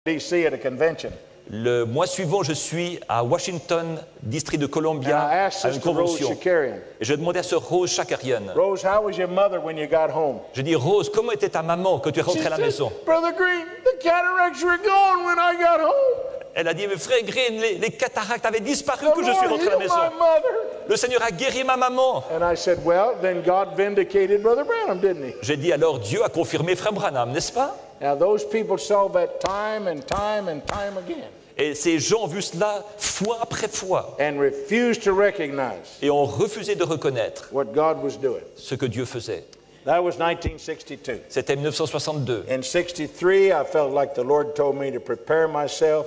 D.C. at a convention. Le mois suivant, je suis à Washington, district de And Columbia, I asked à une Sister Rose convention. Shakarian, Et je demandais à sœur Rose Shakarian. Rose, how was your mother when you got home? Je dis, Rose, comment était ta maman quand tu es She rentrée à la said, maison? Brother Green, the cataracts were gone when I got home. Elle a dit, mais frère Green, les cataractes avaient disparu The que je suis Lord rentrée à la healed maison. my mother. Le Seigneur a guéri ma maman. And I said, well, then God vindicated Brother Branham, didn't he? J'ai dit, alors Dieu a confirmé frère Branham, n'est-ce pas? Now, those people saw that time and time and time again Et ces gens ont vu cela fois après fois and refused to recognize et ont refusé de reconnaître what God was doing. ce que Dieu faisait. That was 1962. C'était 1962. In 63, I felt like the Lord told me to prepare myself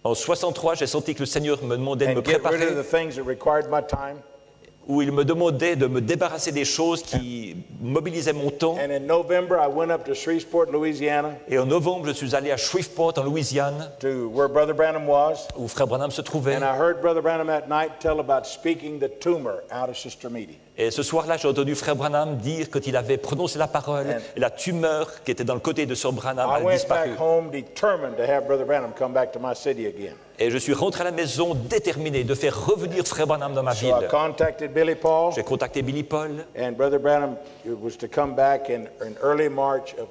En 63, j'ai senti que le Seigneur me demandait de me and get rid préparer, of the things that required my time. où il me demandait de me débarrasser des choses qui mobilisaient mon temps. And in November, I went up to Shreveport, Louisiana, Et en novembre, je suis allé à Shreveport, en Louisiane, to where Brother Branham was. où frère Branham se trouvait. And I heard Brother Branham that night tell about speaking the tumor out of Sister Meady. Et ce soir-là, j'ai entendu frère Branham dire quand il avait prononcé la parole, et la tumeur qui était dans le côté de sœur Branham I a went disparu. back home determined to have Brother Branham come back to my city again. Et je suis rentré à la maison déterminé de faire revenir frère Branham dans ma So I ville. contacted Billy Paul, J'ai contacté Billy Paul and Brother Branham was to come back in early March of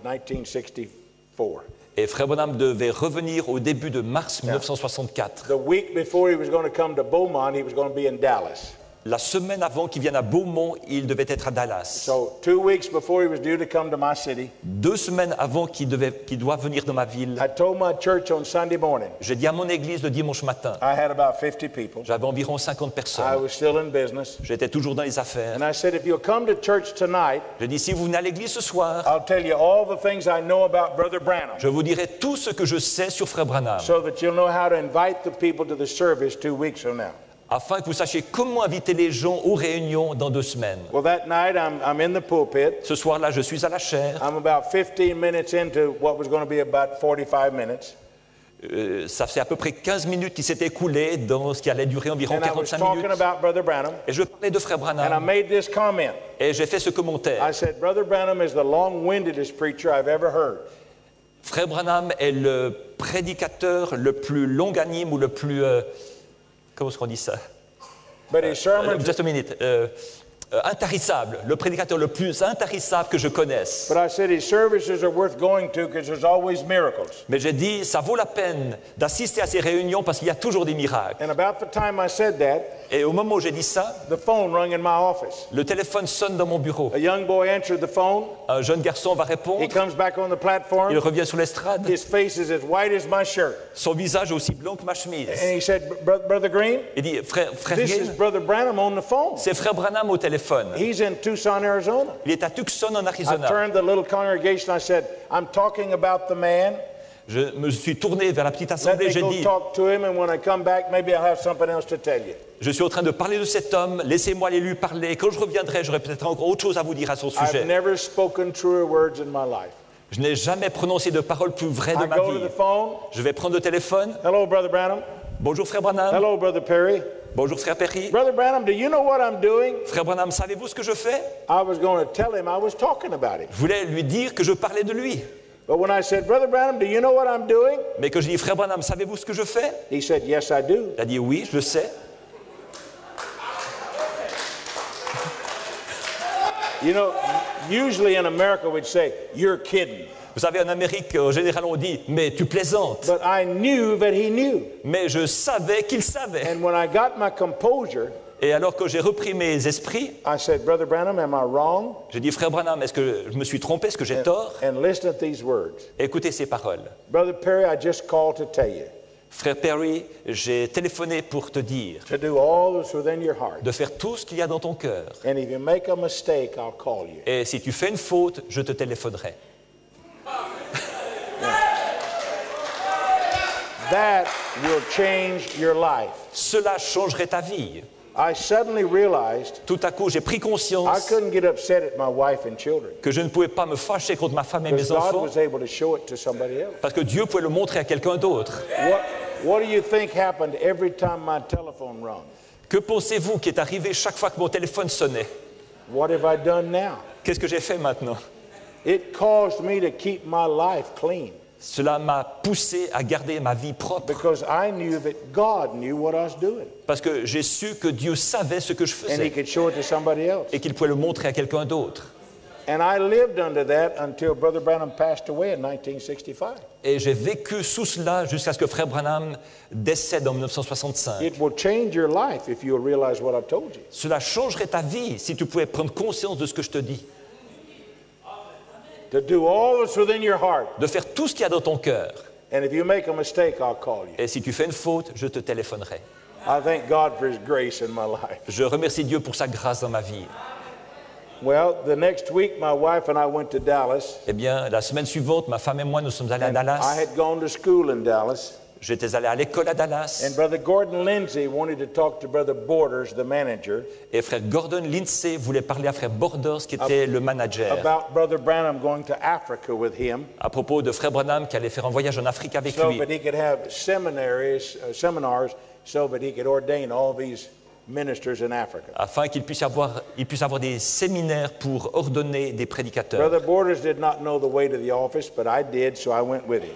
1964. et frère Branham devait revenir au début de mars 1964. The week before he was going to come to Beaumont, he was going to be in Dallas. La semaine avant qu'il vienne à Beaumont, il devait être à Dallas. So 2 weeks before he was due to come to my city, 2 semaines avant qu'il doit venir dans ma ville, I told my church on Sunday morning, j'ai dit à mon église le dimanche matin, I had about 50 people. j'avais environ 50 I personnes. was still in business. J'étais toujours dans les affaires. And I said, if you'll come to church tonight, J'ai dit, si vous venez à l'église ce soir, I'll tell you all the things I know about Brother Branham je vous dirai tout ce que je sais sur frère Branham, so that you'll know how to invite the people to the service 2 weeks from now. afin que vous sachiez comment inviter les gens aux réunions dans 2 semaines. Well, that night I'm in the pulpit. Ce soir-là, je suis à la chaire. I'm about 15 minutes into what was going to be about 45 minutes. Ça fait à peu près 15 minutes qui s'est écoulé dans ce qui allait durer environ And I was 45 talking minutes. about Brother Branham, Et je parlais de frère and I Branham. made this comment. Et j'ai fait ce commentaire. I said, Brother Branham is the long-windedest preacher I've ever heard. Frère Branham est le prédicateur le plus longanime ou le plus... comment est-ce qu'on dit ça? But his sermons, Just a minute. Intarissable. Le prédicateur le plus intarissable que je connaisse. but I said his services are worth going to because there's always miracles. Mais j'ai dit, ça vaut la peine d'assister à ces réunions parce qu'il y a toujours des miracles. And about the time I said that, Et au moment où j'ai dit ça, the phone rang in my office. le téléphone sonne dans mon bureau. A young boy answered the phone. Un jeune garçon va He répondre. comes back on the Il platform. revient sur l'estrade. His face is as white as my shirt. Son visage est aussi blanc que ma chemise. And he said, Brother Green, Il dit, frère this is Green, Brother Branham on the phone. c'est frère Branham au téléphone. He's in Tucson, Arizona. Il est à Tucson, en I Arizona. turned to the little congregation. I said, I'm talking about the man. Je me suis tourné vers la petite Let assemblée. me J'ai go dit, talk to him, and when I come back, maybe I'll have something else to tell you. je suis en train de parler de cet homme. Laissez-moi aller lui parler. Quand je reviendrai, j'aurai peut-être encore autre chose à vous dire à son I've sujet. never spoken truer words in my life. Je n'ai jamais prononcé de paroles plus vraies de I ma go to vie. the phone. Je vais prendre le téléphone. Hello, Brother Branham. Bonjour frère Branham. Hello, Brother Perry. Bonjour frère Perry. Brother Branham, do you know what I'm doing? Frère Branham, savez-vous ce que je fais? I was going to tell him I was talking about him. Je voulais lui dire que je parlais de lui. But when I said, Brother Branham, do you know what I'm doing? Mais quand je dis, frère Branham, savez-vous ce que je fais? He said, yes, I do. Il a dit, oui, je le sais. You know, usually in America we'd say, you're kidding. Vous savez, en Amérique, en général, on dit, mais tu plaisantes. But I knew that he knew. Mais je savais qu'il savait. And when I got my composure, Et alors que j'ai repris mes esprits, I said, Brother Branham, am I wrong? j'ai dit, frère Branham, est-ce que je me suis trompé? Est-ce que j'ai tort? And listen to these words. Écoutez ces paroles. Brother Perry, I just called to tell you Frère Perry, j'ai téléphoné pour te dire to do all that's within your heart. de faire tout ce qu'il y a dans ton cœur. And if you make a mistake, I'll call you. Et si tu fais une faute, je te téléphonerai. That will change your life. Cela changerait ta vie. I suddenly realized Tout à coup, j'ai pris I conscience couldn't get upset at my wife and children que je ne pouvais pas me fâcher contre ma femme et because mes God enfants was able to show it to somebody else. parce que Dieu pouvait le montrer à quelqu'un d'autre. What do you think happened every time my telephone rang? Que pensez-vous qui est arrivé chaque fois que mon téléphone sonnait? What have I done now? Qu'est-ce que j'ai fait maintenant? It caused me to keep my life clean. Cela m'a poussé à garder ma vie propre because I knew that God knew what I was doing. parce que j'ai su que Dieu savait ce que je And He faisais could show it to somebody else. et qu'il pouvait le montrer à quelqu'un d'autre. And I lived under that until Brother Branham passed away in 1965. Et j'ai vécu sous cela jusqu'à ce que Frère Branham décède en 1965. It will change your life if you'll realize what I've told you. Cela changerait ta vie si tu pouvais prendre conscience de ce que je te dis. To do all that's within your heart. De faire tout ce qu'il y a dans ton cœur. And if you make a mistake, I'll call you. Et si tu fais une faute, je te téléphonerai. I thank God for His grace in my life. Je remercie Dieu pour sa grâce dans ma vie. Well, the next week, my wife and I went to Dallas. Eh bien, la semaine suivante, ma femme et moi, nous sommes allés à I Dallas. had gone to school in Dallas. J'étais allé à l'école à Dallas. And Brother Gordon Lindsay wanted to talk to Brother Borders, the manager, Et frère Gordon Lindsay voulait parler à frère Borders, qui était le manager, about Brother Branham going to Africa with him à propos de frère Branham qui allait faire un voyage en Afrique avec so lui, that he could have seminars so that he could ordain all these ministers in Africa. afin qu'il puisse avoir des séminaires pour ordonner des prédicateurs. Brother Borders did not know the way to the office, but I did, so I went with him.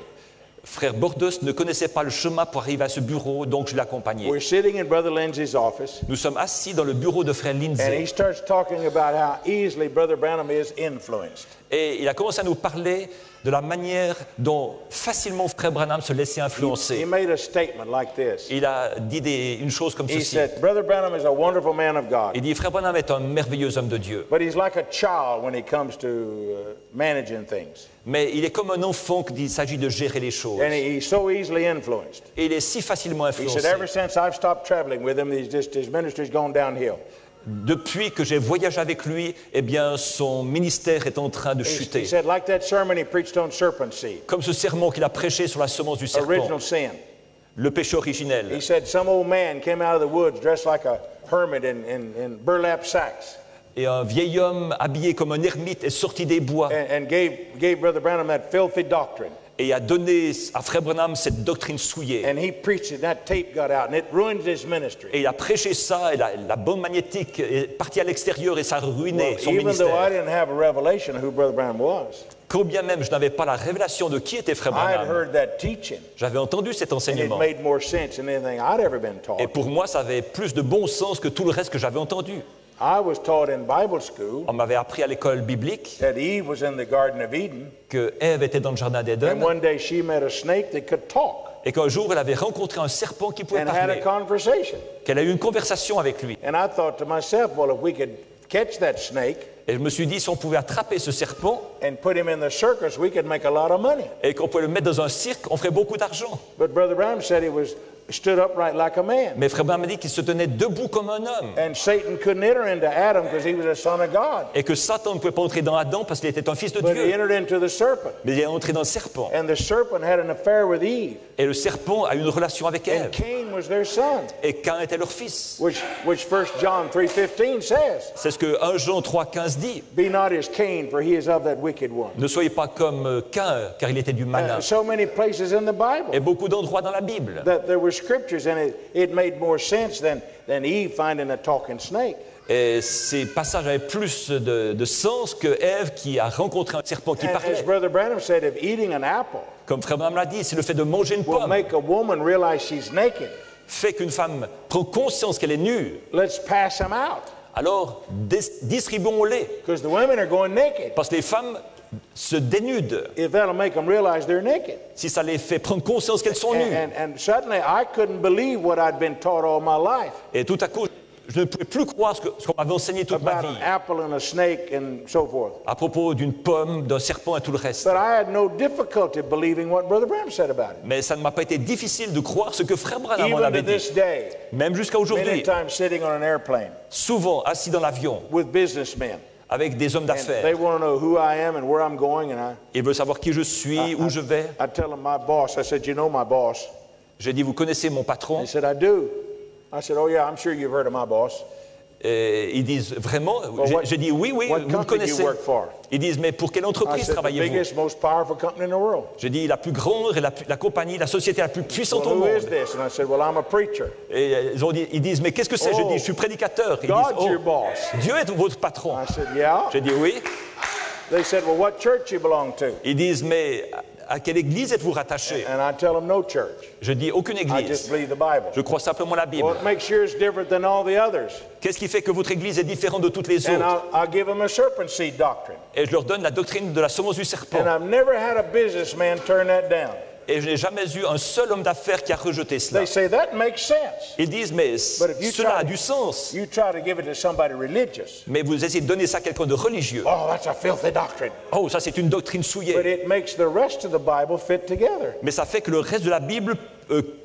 Frère Borders ne connaissait pas le chemin pour arriver à ce bureau, donc je l'ai accompagné. We're sitting in Brother Lindsay's office, Nous sommes assis dans le bureau de frère and he Lindsay starts talking about how easily Brother Branham is influenced. et il a commencé à nous parler de la manière dont facilement frère Branham se laissait He influencer. made a statement like this. Il a dit une chose comme He ceci. said, Brother Branham is a wonderful man of God, Il dit, frère Branham est un merveilleux homme de Dieu, but he's like a child when it comes to managing things. mais il est comme un enfant quand il s'agit de gérer les choses. And he's so easily influenced. Et il est si facilement He said, influencé. ever since I've stopped traveling with him, his ministry's gone downhill. Depuis que j'ai voyagé avec lui, eh bien, son ministère est en train de He chuter. said, like that sermon he preached on serpent seed, Comme ce sermon qu'il a prêché sur la semence du serpent, original sin. le péché originel. He said, some old man came out of the woods dressed like a hermit in burlap sacks Et un vieil homme habillé comme un ermite est sorti des bois and gave Brother Branham that filthy doctrine. et a donné à frère Branham cette doctrine souillée. And he preached it, and that tape got out, and it ruined his ministry. Et il a prêché ça, et la bande magnétique est partie à l'extérieur et ça a ruiné son Even though I ministère. didn't have a revelation of who Brother Branham was, Quand bien même je n'avais pas la révélation de qui était frère I had Branham, heard that teaching, j'avais entendu cet and it enseignement. made more sense than anything I'd ever been taught. Et pour moi, ça avait plus de bon sens que tout le reste que j'avais entendu. I was taught in Bible school On m'avait appris à l'école biblique that Eve was in the Garden of Eden, que Ève était dans le jardin and d'Éden one day she met a snake that could talk et qu'un jour elle avait rencontré un serpent qui pouvait and had a parler, conversation. qu'elle a eu une conversation avec lui. And I thought to myself, well, if we could catch that snake Et je me suis dit, si on pouvait attraper ce serpent and put him in the circus, we could make a lot of money. et qu'on pouvait le mettre dans un cirque, on ferait beaucoup d'argent. But Brother Branham said he stood upright like a man. Mais frère Branham m'a dit qu'il se tenait debout comme un homme And Satan couldn't enter into Adam because he was a son of God. et que Satan ne pouvait pas entrer dans Adam parce qu'il était un fils de But he Dieu. entered into the serpent. Mais il est entré dans le serpent. And the serpent had an affair with Eve. Et le serpent a eu une relation avec And Ève. Cain was their son, Et Cain était leur fils. which 1 John 3:15 says. C'est ce que 1 Jean 3,15 dit. Be not as Cain, for he is of that wicked one. Ne soyez pas comme Cain, car il était du malin. So many places in the Bible Et beaucoup d'endroits dans la Bible. that there were scriptures, and it made more sense than Eve finding a talking snake. Et ces passages avaient plus de sens que Ève qui a rencontré un serpent qui And as parlait. Brother Branham said, if eating an apple Comme frère Branham l'a dit, c'est le fait de manger une will pomme make a woman realize she's naked, fait qu'une femme prend conscience qu'elle est nue. let's pass them out, Alors distribuons-les, because the women are going naked. parce que les femmes se dénudent. If that'll make them realize they're naked. Si ça les fait prendre conscience qu'elles sont nues. And suddenly I couldn't believe what I'd been taught all my life Et tout à coup, je ne pouvais plus croire ce qu'on m'avait enseigné toute ma about vie an apple and a snake and so forth. à propos d'une pomme, d'un serpent et tout le reste. But I had no difficulty believing what Brother Branham said about it. Mais ça ne m'a pas été difficile de croire ce que frère Branham en Even avait to dit. this day, Même jusqu'à many aujourd'hui, times sitting on an airplane souvent assis dans l'avion with businessmen. avec des hommes And they d'affaires. want to know who I am and where I'm going. And Ils veulent savoir qui je suis, où je vais. I tell them my boss. I said, you know my boss? J'ai dit, vous connaissez mon patron? They said, I do. I said, oh yeah, I'm sure you've heard of my boss. Et ils disent, vraiment? J'ai dit, oui, oui, What vous le company do connaissez. you work for? Ils disent, mais pour quelle I entreprise said, the travaillez-vous? biggest, most powerful company in the world. J'ai dit, la plus grande et la compagnie, la société la plus puissante Well, au who is monde. this? And I said, well, I'm a preacher. Et ils disent, mais qu'est-ce que c'est? Je dis, je suis prédicateur. Ils disent, God's your boss. Dieu est votre patron. I said, yeah. J'ai dit, oui. They said, well, what church you belong to? Ils disent, mais à quelle église êtes-vous rattaché? And I tell them no church. Je dis aucune I just église. believe the Bible. Je crois simplement la Bible. Well, it makes yours different than all the others. Qu'est-ce qui fait que votre église est différente de toutes les And autres? I'll give them a serpent seed doctrine. Et je leur donne la doctrine de la semence du serpent. And I've never had a businessman turn that down. Et je n'ai jamais eu un seul homme d'affaires qui a rejeté cela. They say that makes sense. Ils disent, mais But if you cela a try- du sens. You try to give it to somebody religious. Mais vous essayez de donner ça à quelqu'un de religieux. Oh, that's a filthy doctrine. Oh, ça c'est une doctrine But souillée. it makes the rest of the Bible fit together. Mais ça fait que le reste de la Bible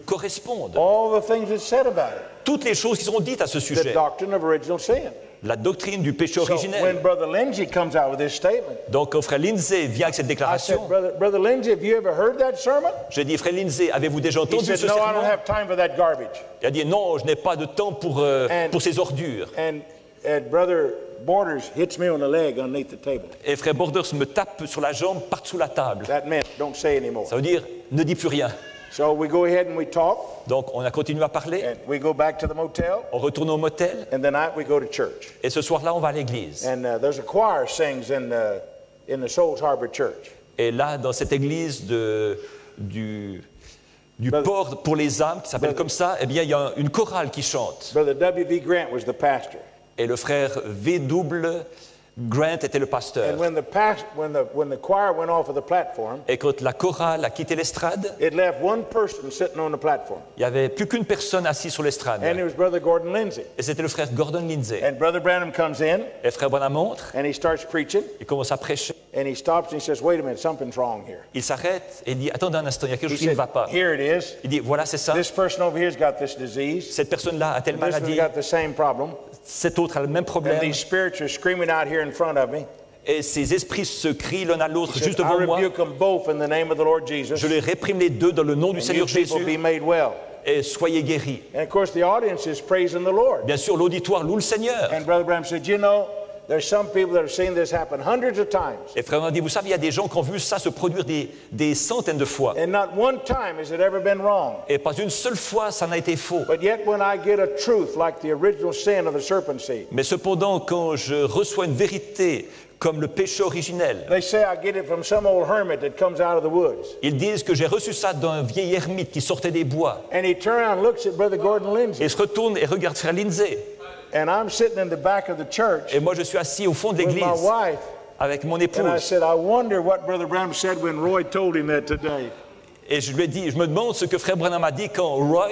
correspondent. All the things that's said about it. Toutes les choses qui seront dites à ce The sujet. doctrine of original sin. La doctrine du péché So when originel. Brother Lindsay comes out with this statement, Donc quand frère Lindsay vient avec cette I said, déclaration, Brother Lindsay, have you ever heard that sermon? j'ai dit, frère Lindsay, avez-vous déjà He entendu said, ce no, I don't sermon? have time for that garbage. Il a dit, non, je n'ai pas de temps pour ces ordures. And Brother Borders hits me on the leg underneath the table. Et frère Borders me tape sur la jambe par-dessous la table. That meant don't say anymore. Ça veut dire, ne dis plus rien. So we go ahead and we talk, Donc on a continué à parler, and we go back to the motel, on retourne au motel, and the night we go to church. et ce soir-là, on va à l'église. And there's a choir sings in the Souls Harbor Church. Et là, dans cette église du port pour les âmes, qui s'appelle comme ça, eh bien, il y a une chorale qui chante. Brother W.V. Grant was the pastor. Et le frère V.W. Grant était le pasteur. And when the choir went off of the platform, Et quand la chorale a quitté l'estrade, it left one person sitting on the platform. il n'y avait plus qu'une personne assise sur l'estrade. And it was Brother Gordon Lindsay. Et c'était le frère Gordon Lindsay. And Brother Branham comes in, Et frère Branham entre, and he starts preaching, il commence à prêcher. and he stops and he says, wait a minute, something's wrong here. Il s'arrête et dit, attendez un instant, il y a quelque He chose qui ne said, va pas. here it is. Il dit, voilà, c'est ça. This person over here's got this disease. Cette personne-là a telle This one's maladie, got the same problem. cet autre a le même And problème. these spirits are screaming out here in front of me. Et ces esprits se crient l'un à l'autre He juste said, I devant moi. rebuke them both in the name of the Lord Jesus. Je les réprime les deux dans le nom du And you Seigneur people be Jésus made well. et soyez guéris. And of course, the audience is praising the Lord. Bien sûr, l'auditoire loue le Seigneur. And Brother Branham said, you know, there's some people that have seen this happen hundreds of times. Et frère m'a dit, vous savez, il y a des gens qui ont vu ça se produire des centaines de fois. And not one time has it ever been wrong. Et pas une seule fois, ça n'a été faux. But yet when I get a truth like the original sin of the serpent seed, Mais cependant, quand je reçois une vérité comme le péché originel, they say I get it from some old hermit that comes out of the woods. ils disent que j'ai reçu ça d'un vieil ermite qui sortait des bois. And he turns around and looks at Brother Gordon Lindsay. Et se retourne et regarde frère Lindsay. And I'm sitting in the back of the church Et moi, je suis assis au fond de with l'église my wife. avec mon And I épouse. said, I wonder what Brother Branham said when Roy told him that today. Et je lui ai dit, je me demande ce que frère Branham a dit quand Roy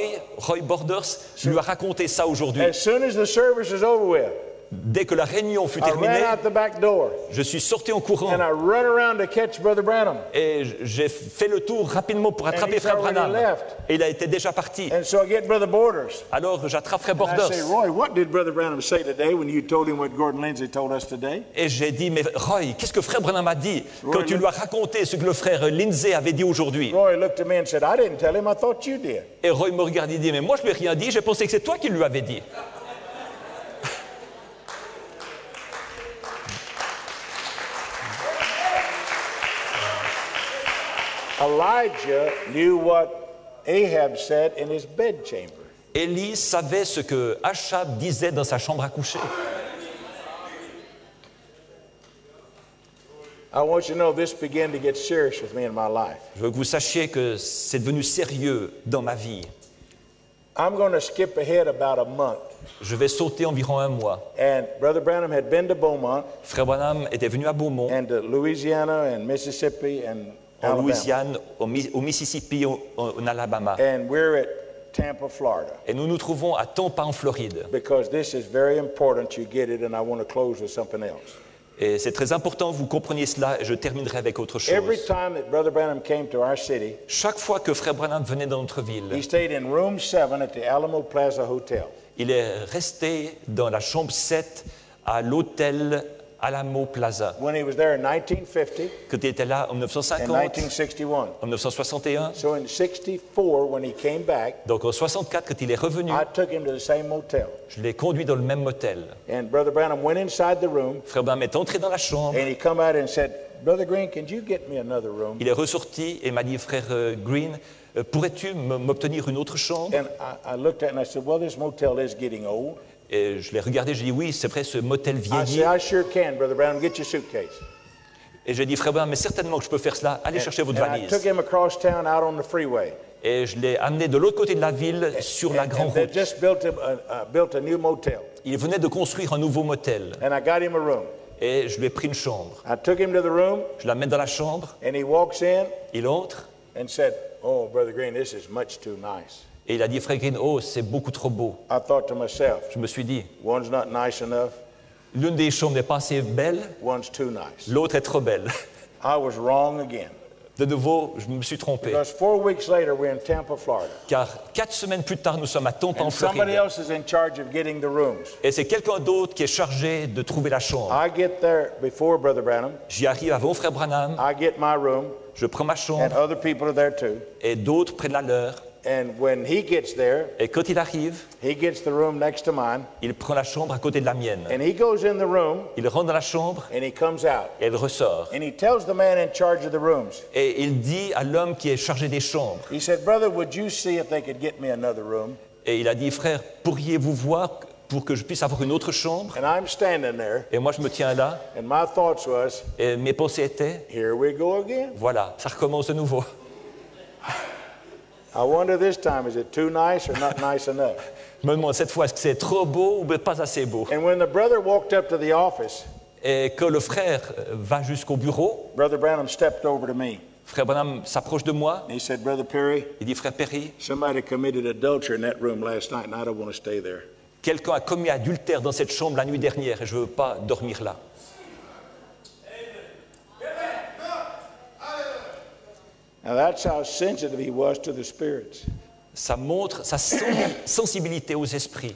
Borders lui a raconté ça aujourd'hui. As soon as the service is over with, Dès que la réunion fut I ran terminée, out the back door je suis sorti en courant and I run around to catch Brother Branham. et j'ai fait le tour rapidement pour attraper he's frère already Branham. left. Et il a été déjà parti. And so I get Brother Borders. Alors j'attrape frère And I say, Borders Roy, what did Brother Branham say today when you told him what Gordon Lindsay told us today? et j'ai dit, mais Roy, qu'est-ce que frère Branham a dit quand tu lui as raconté ce que le frère Lindsay avait dit aujourd'hui? Roy looked at me and said, I didn't tell him, I thought you did. Et Roy me regarde et dit, mais moi je lui ai rien dit, j'ai pensé que c'est toi qui lui avais dit. Elijah knew what Ahab said in his bedchamber. Élie savait ce que Achab disait dans sa chambre à coucher. I want you to know this began to get serious with me in my life. Je veux que vous sachiez que c'est devenu sérieux dans ma vie. I'm going to skip ahead about a month. Je vais sauter environ un mois. And Brother Branham had been to Beaumont Frère Branham était venu à Beaumont, and to Louisiana and Mississippi and en Alabama. Louisiane, au Mississippi, en Alabama. And we're at Tampa, Florida. Et nous nous trouvons à Tampa, en Floride. Because this is very important you get it, and I want to close with something else. Et c'est très important que vous compreniez cela, et je terminerai avec autre Every chose. time that Brother Branham came to our city, Chaque fois que Frère Branham venait dans notre ville, he stayed in room 7 at the Alamo Plaza Hotel. il est resté dans la chambre 7 à l'hôtel Alamo Plaza. When he was there in 1950 Quand il était là en and 1950, 1961. en 1961, So in 64, when he came back, donc en 64, quand il est revenu, I took him to the same motel. je l'ai conduit dans le même motel. And Brother Branham went inside the room, Frère Branham est entré dans la chambre, and he come out and said, Brother Green, can you get me another room? il est ressorti et m'a dit, frère Green, pourrais-tu m'obtenir une autre chambre? And I looked at it and I said, well, this motel is getting old. Et je l'ai regardé, j'ai dit, oui, c'est vrai, ce motel I vieillit. said, I sure can, Brother Branham. Get your suitcase. Et j'ai dit, frère Branham, mais certainement que je peux faire cela. Allez chercher votre And I took valise. him across town out on the freeway. Et je l'ai amené de l'autre côté de la ville, sur la grande And they route. just built a new motel. Il venait de construire un nouveau motel. And I got him a room. Et je lui ai pris une chambre. I took him to the room, Je l'amène dans la chambre, and he walks in il entre, and said, "Oh, Brother Green, this is much too nice." et il a dit, frère Green, oh, c'est beaucoup trop beau. I thought to myself, Je me suis dit, one's not nice enough, l'une des chambres n'est pas assez belle, one's too nice. l'autre est trop belle. I was wrong again. De nouveau, je me suis trompé. Because 4 weeks later, we're in Tampa, Florida. Car 4 semaines plus tard, nous sommes à Tampa, en And somebody Floride. else is in charge of getting the rooms. Et c'est quelqu'un d'autre qui est chargé de trouver la chambre. I get there before Brother Branham. J'y arrive avant frère Branham, I get my room, je prends ma and chambre, other people are there too. et d'autres prennent la leur. And when he gets there, Et quand il arrive, he gets the room next to mine, il prend la chambre à côté de la mienne. and he goes in the room, Il rentre dans la chambre, and he comes out. et il ressort. And he tells the man in charge of the rooms, Et il dit à l'homme qui est chargé des chambres, he said, "Brother, would you see if they could get me another room?" et il a dit, frère, pourriez-vous voir pour que je puisse avoir une autre chambre? And I'm standing there, Et moi, je me tiens là, and my thoughts was, et mes pensées étaient, here we go again. voilà, ça recommence de nouveau. I wonder this time, is it too nice or not nice enough? Je me demande cette fois, est-ce que c'est trop beau ou pas assez beau? And when the brother walked up to the office, Et quand le frère va jusqu'au bureau, Brother Branham stepped over to me. frère Branham s'approche de moi, And he said, "Brother Perry, il dit, frère Perry, somebody committed adultery in that room last night, and I don't want to stay there." quelqu'un a commis adultère dans cette chambre la nuit dernière et je ne veux pas dormir là. Now that's how sensitive he was to the spirits. Ça montre sa sensibilité aux esprits.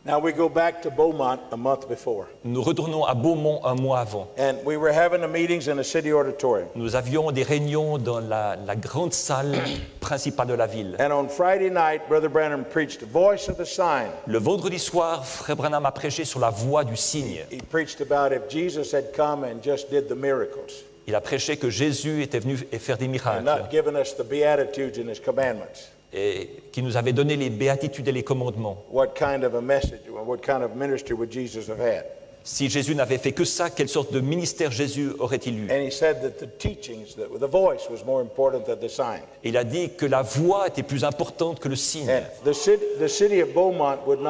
Now we go back to Beaumont a month before, Nous retournons à Beaumont un mois avant. and we were having the meetings in the city auditorium. Nous avions des réunions dans la grande salle principale de la ville. And on Friday night, Brother Branham preached Voice of the Sign. Le vendredi soir, frère Branham a prêché sur la voie du signe. He preached about if Jesus had come and just did the miracles Il a prêché que Jésus était venu et faire des and miracles not given us the Beatitudes and His commandments. et qui nous avait donné les béatitudes et les commandements. What kind of a message, what kind of ministry would Jesus have had? Si Jésus n'avait fait que ça, quelle sorte de ministère Jésus aurait-il eu? And he said that the teachings, that the voice was more important than the sign. Il a dit que la voix était plus importante que le signe. And the city of Beaumont would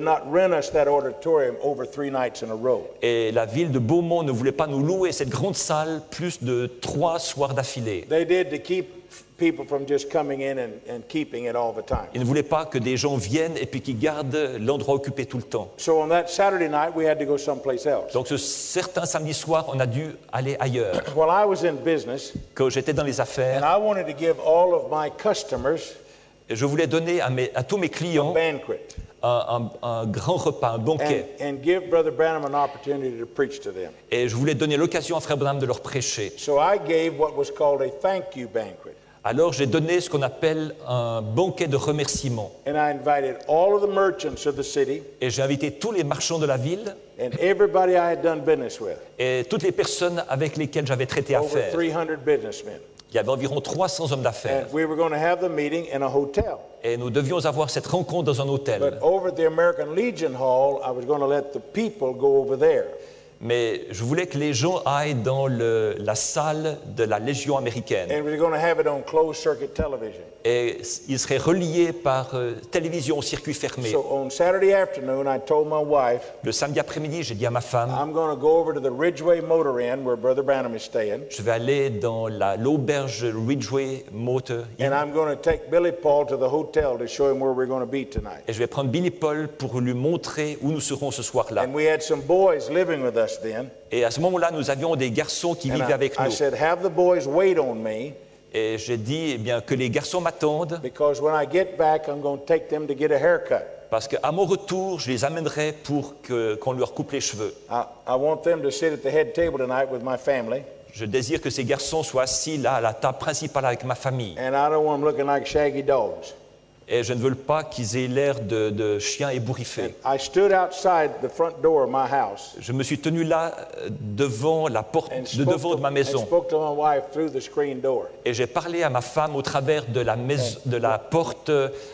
not rent us that auditorium over 3 nights in a row. Et la ville de Beaumont ne voulait pas nous louer cette grande salle plus de 3 soirs d'affilée. They did to keep people from just coming in and keeping it all the time. Ils ne voulaient pas que des gens viennent et puis qu'ils gardent l'endroit occupé tout le temps. So on that Saturday night, we had to go someplace else. Donc ce certain samedi soir, on a dû aller ailleurs. Well, I was in business, Quand j'étais dans les and affaires, I wanted to give all of my customers je voulais donner à tous mes a clients banquet un grand repas, un banquet. and give Brother Branham an opportunity to preach to them. Et je voulais donner l'occasion à Frère Branham de leur prêcher. So I gave what was called a thank you banquet. Alors j'ai donné ce qu'on appelle un banquet de remerciement. And I invited all of the merchants of the city Et j'ai invité tous les marchands de la ville and everybody I had done business with, et toutes les personnes avec lesquelles j'avais traité over affaire. 300 businessmen. Il y avait environ 300 hommes d'affaires. And we were going to have the meeting in a hotel. Et nous devions avoir cette rencontre dans un hôtel. But over at the American Legion Hall, I was going to let the people go over there. Mais je voulais que les gens aillent dans la salle de la Légion américaine. And we were going to have it on closed circuit television. Et ils seraient reliés par télévision au circuit fermé. So on Saturday afternoon, I told my wife, Le samedi après-midi, j'ai dit à ma femme, I'm going to go over to the Ridgeway Motor Inn where Brother Branham is staying, je vais aller dans l'auberge Ridgeway Motor Inn, and I'm going to take Billy Paul to the hotel to show him where we're going to be tonight. et je vais prendre Billy Paul pour lui montrer où nous serons ce soir-là. And we had some boys living with us then. Et à ce moment-là, nous avions des garçons qui And vivaient avec I nous. said, have the boys wait on me, Et j'ai dit eh bien, que les garçons m'attendent because when I get back, I'm going to take them to get a haircut. parce qu'à mon retour, je les amènerai pour qu'on leur coupe les cheveux. I want them to sit at the head table tonight with my family, Je désire que ces garçons soient assis là à la table principale avec ma famille. and I don't want them looking like shaggy dogs. Et je ne veux pas qu'ils aient l'air de chiens ébouriffés. I stood outside the front door of my house Je me suis tenu là devant la porte and de devant de ma maison. spoke to my wife through the screen door. Et j'ai parlé à ma femme au travers de la porte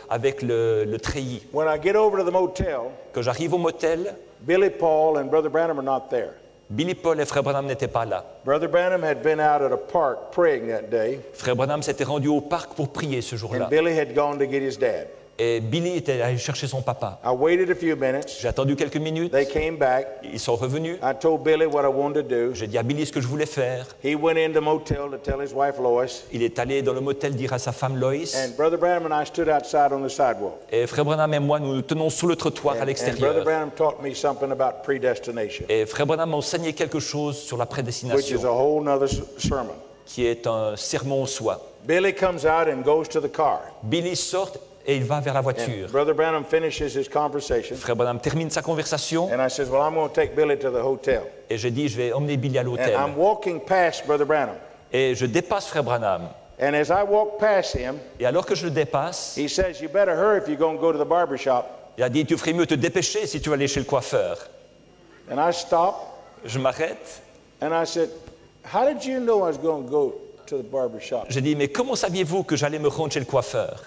avec le treillis. When I get over to the motel, Quand j'arrive au motel, Billy Paul and Brother Branham are not there. Billy Paul et Frère Branham n'étaient pas là. Brother Branham had been out at a park praying that day, Frère Branham s'était rendu au parc pour prier ce jour-là. and Billy had gone to get his dad. Et Billy était allé chercher son papa. I waited a few minutes. J'ai attendu quelques minutes. They came back. Ils sont revenus. I told Billy what I wanted to do. J'ai dit à Billy ce que je voulais faire. He went in the motel to tell his wife Lois, Il est allé dans le motel dire à sa femme Lois. and Brother Branham and I stood outside on the sidewalk. Et Frère Branham et moi, nous nous tenons sous le trottoir à And Brother l'extérieur. Branham taught me something about predestination, Et Frère Branham m'a enseigné quelque chose sur la which is prédestination, a whole nother sermon. qui est un sermon en soi. Billy comes out and goes to the car. Billy sort et il va vers la voiture. And Brother Branham finishes his conversation, Frère Branham termine sa conversation and I says, well, I'm going to take Billy to the hotel. et j'ai dit je vais emmener Billy à And l'hôtel. I'm walking past Brother Branham. Et je dépasse Frère Branham. And as I walk past him, Et alors que je le dépasse, he says, you better hurry if you're going to go to the barber shop. il a dit tu ferais mieux te dépêcher si tu vas aller chez le coiffeur. And I stopped, Je m'arrête. and I said, how did you know I was going to go to the barber shop? J'ai dit mais comment saviez-vous que j'allais me rendre chez le coiffeur?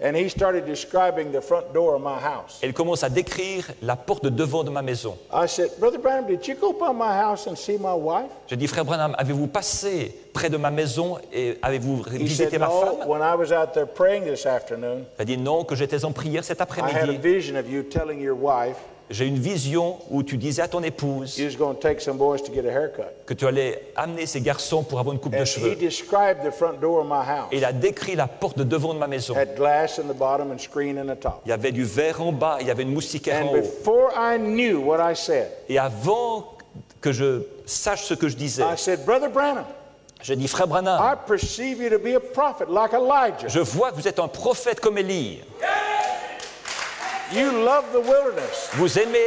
And he started describing the front door of my house. Et il commence à décrire la porte de devant de ma maison. I said, Brother Branham, did you go by my house and see my wife? J'ai dit frère Branham, avez-vous passé près de ma maison et avez-vous He visité said, ma no, femme? when I was out there praying this afternoon, Il a dit non, que j'étais en prière cet I had a après-midi. vision of you telling your wife J'ai une vision où tu disais à ton épouse you was going to take some boys to get a haircut. que tu allais amener ces garçons pour avoir une coupe de And he cheveux. described the front door of my house. Et il a décrit la porte de devant de ma maison. Had glass in the bottom and screen in the top. Il y avait du verre en bas, il y avait une moustiquaire en And haut. before I knew what I said, Et avant que je sache ce que je disais, I said, Brother Branham, je dis frère Branham, I perceive you to be a prophet like Elijah. je vois que vous êtes un prophète comme Élie. You love the wilderness. Vous aimez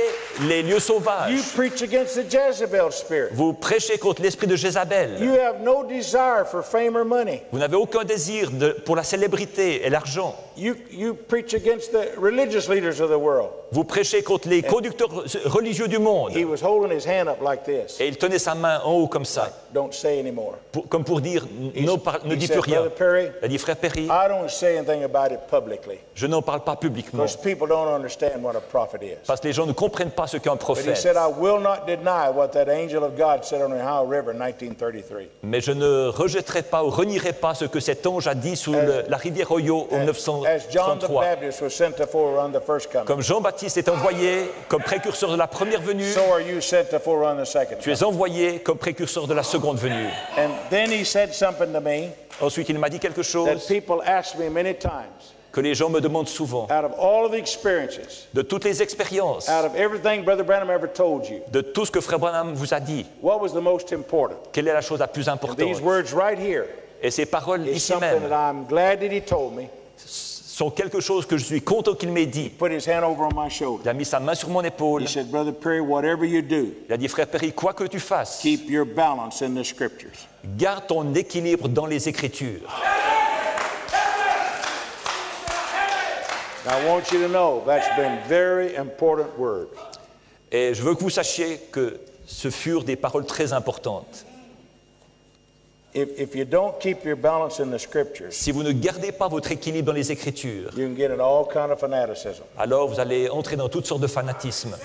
les lieux You sauvages. preach against the Jezebel spirit. Vous prêchez contre l'esprit de Jézabel. You have no desire for fame or money. Vous n'avez aucun désir pour la célébrité et l'argent. You preach against the religious leaders of the world. Vous prêchez contre les conducteurs religieux du monde. He was holding his hand up like this. Et il tenait sa main en haut comme ça, Don't say anymore. comme pour dire ne He dis said, plus rien. Brother Perry, Il a dit frère Perry, I don't say anything about it publicly je n'en parle pas publiquement because people don't understand what a prophet is. parce que les gens ne comprennent pas ce qu'est un But he prophète. said, I will not deny what that angel of God said on the Ohio River in 1933. Mais je ne rejetterai pas ou renierai pas ce que cet ange a dit sous la rivière Ohio en As John the 1933. Baptist was sent to forerun the first coming, Comme Jean-Baptiste est envoyé comme précurseur de la première venue, so are you sent to forerun the second tu coming. es envoyé comme précurseur de la seconde venue. And then he said something to me Ensuite, il m'a dit quelque that chose people ask me many times, que les gens me demandent souvent. out of all of the experiences, De toutes les expériences, out of everything Brother Branham ever told you, de tout ce que Frère Branham vous a dit, what was the most important? quelle est la chose la plus These importante? words right here Et ces paroles is ici something même that I'm glad that he told me. sont quelque chose que je suis content qu'il m'ait dit. Put his hand over on my shoulder. Il a mis sa main sur mon épaule. He said, Brother Perry, whatever you do, Il a dit, frère Perry, quoi que tu fasses, keep your balance in the scriptures. garde ton équilibre dans les Écritures. Now, I want you to know that's been very important words. Et je veux que vous sachiez que ce furent des paroles très importantes. If you don't keep your balance in the scriptures, Si vous ne gardez pas votre équilibre dans les Écritures, you can get in all kind of fanaticism. alors vous allez entrer dans toutes sortes de fanatismes.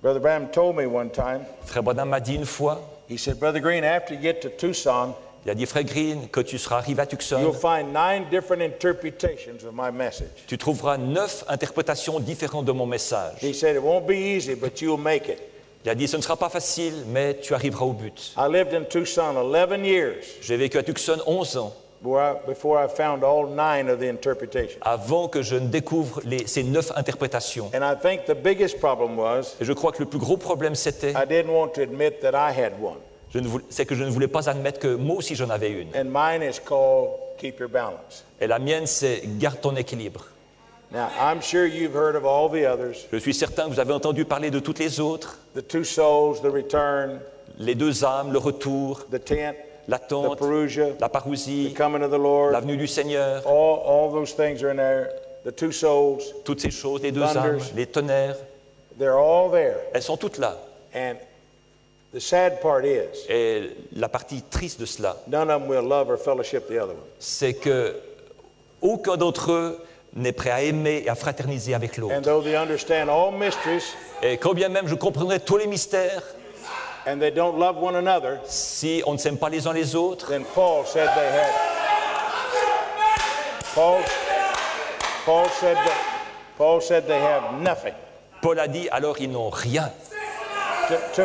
Brother Branham told me one time, Frère Branham m'a dit une fois, he said, Brother Green, after you get to Tucson, il a dit, frère Green, que tu seras arrivé à you'll Tucson, find 9 different interpretations of my message. tu trouveras 9 interprétations différentes de mon message. He said, it won't be easy, but you'll make it. Il a dit, ce ne sera pas facile, mais tu arriveras au but. I lived in Tucson 11 years J'ai vécu à Tucson 11 ans, before I found all 9 of the interpretations. avant que je ne découvre ces 9 interprétations. And I think the biggest problem was Et je crois que le plus gros problème, c'était I didn't want to admit that I had one. c'est que je ne voulais pas admettre que moi aussi j'en avais une. And mine is called Keep Your Balance. Et la mienne, c'est garde ton équilibre. Now, I'm sure you've heard of all the others, Je suis certain que vous avez entendu parler de toutes les autres, the 2 souls, the return, les 2 âmes, le retour, the tent, the l'attente, parousia, la the parousie, coming of the Lord. l'avenue du Seigneur, All those things are in there. The 2 souls, toutes ces choses, les 2 âmes, Thunders. les tonnerres, they're all there. elles sont toutes là. And the sad part is, Et la partie triste de cela, none of them will love or fellowship the other one. c'est que aucun d'entre eux n'est prêt à aimer et à fraterniser avec And l'autre. though they understand all mysteries Et quand bien même je comprendrai tous les mystères, and they don't love one another, si on ne s'aime pas les uns les autres, then Paul said they have nothing. Paul a dit alors ils n'ont rien. To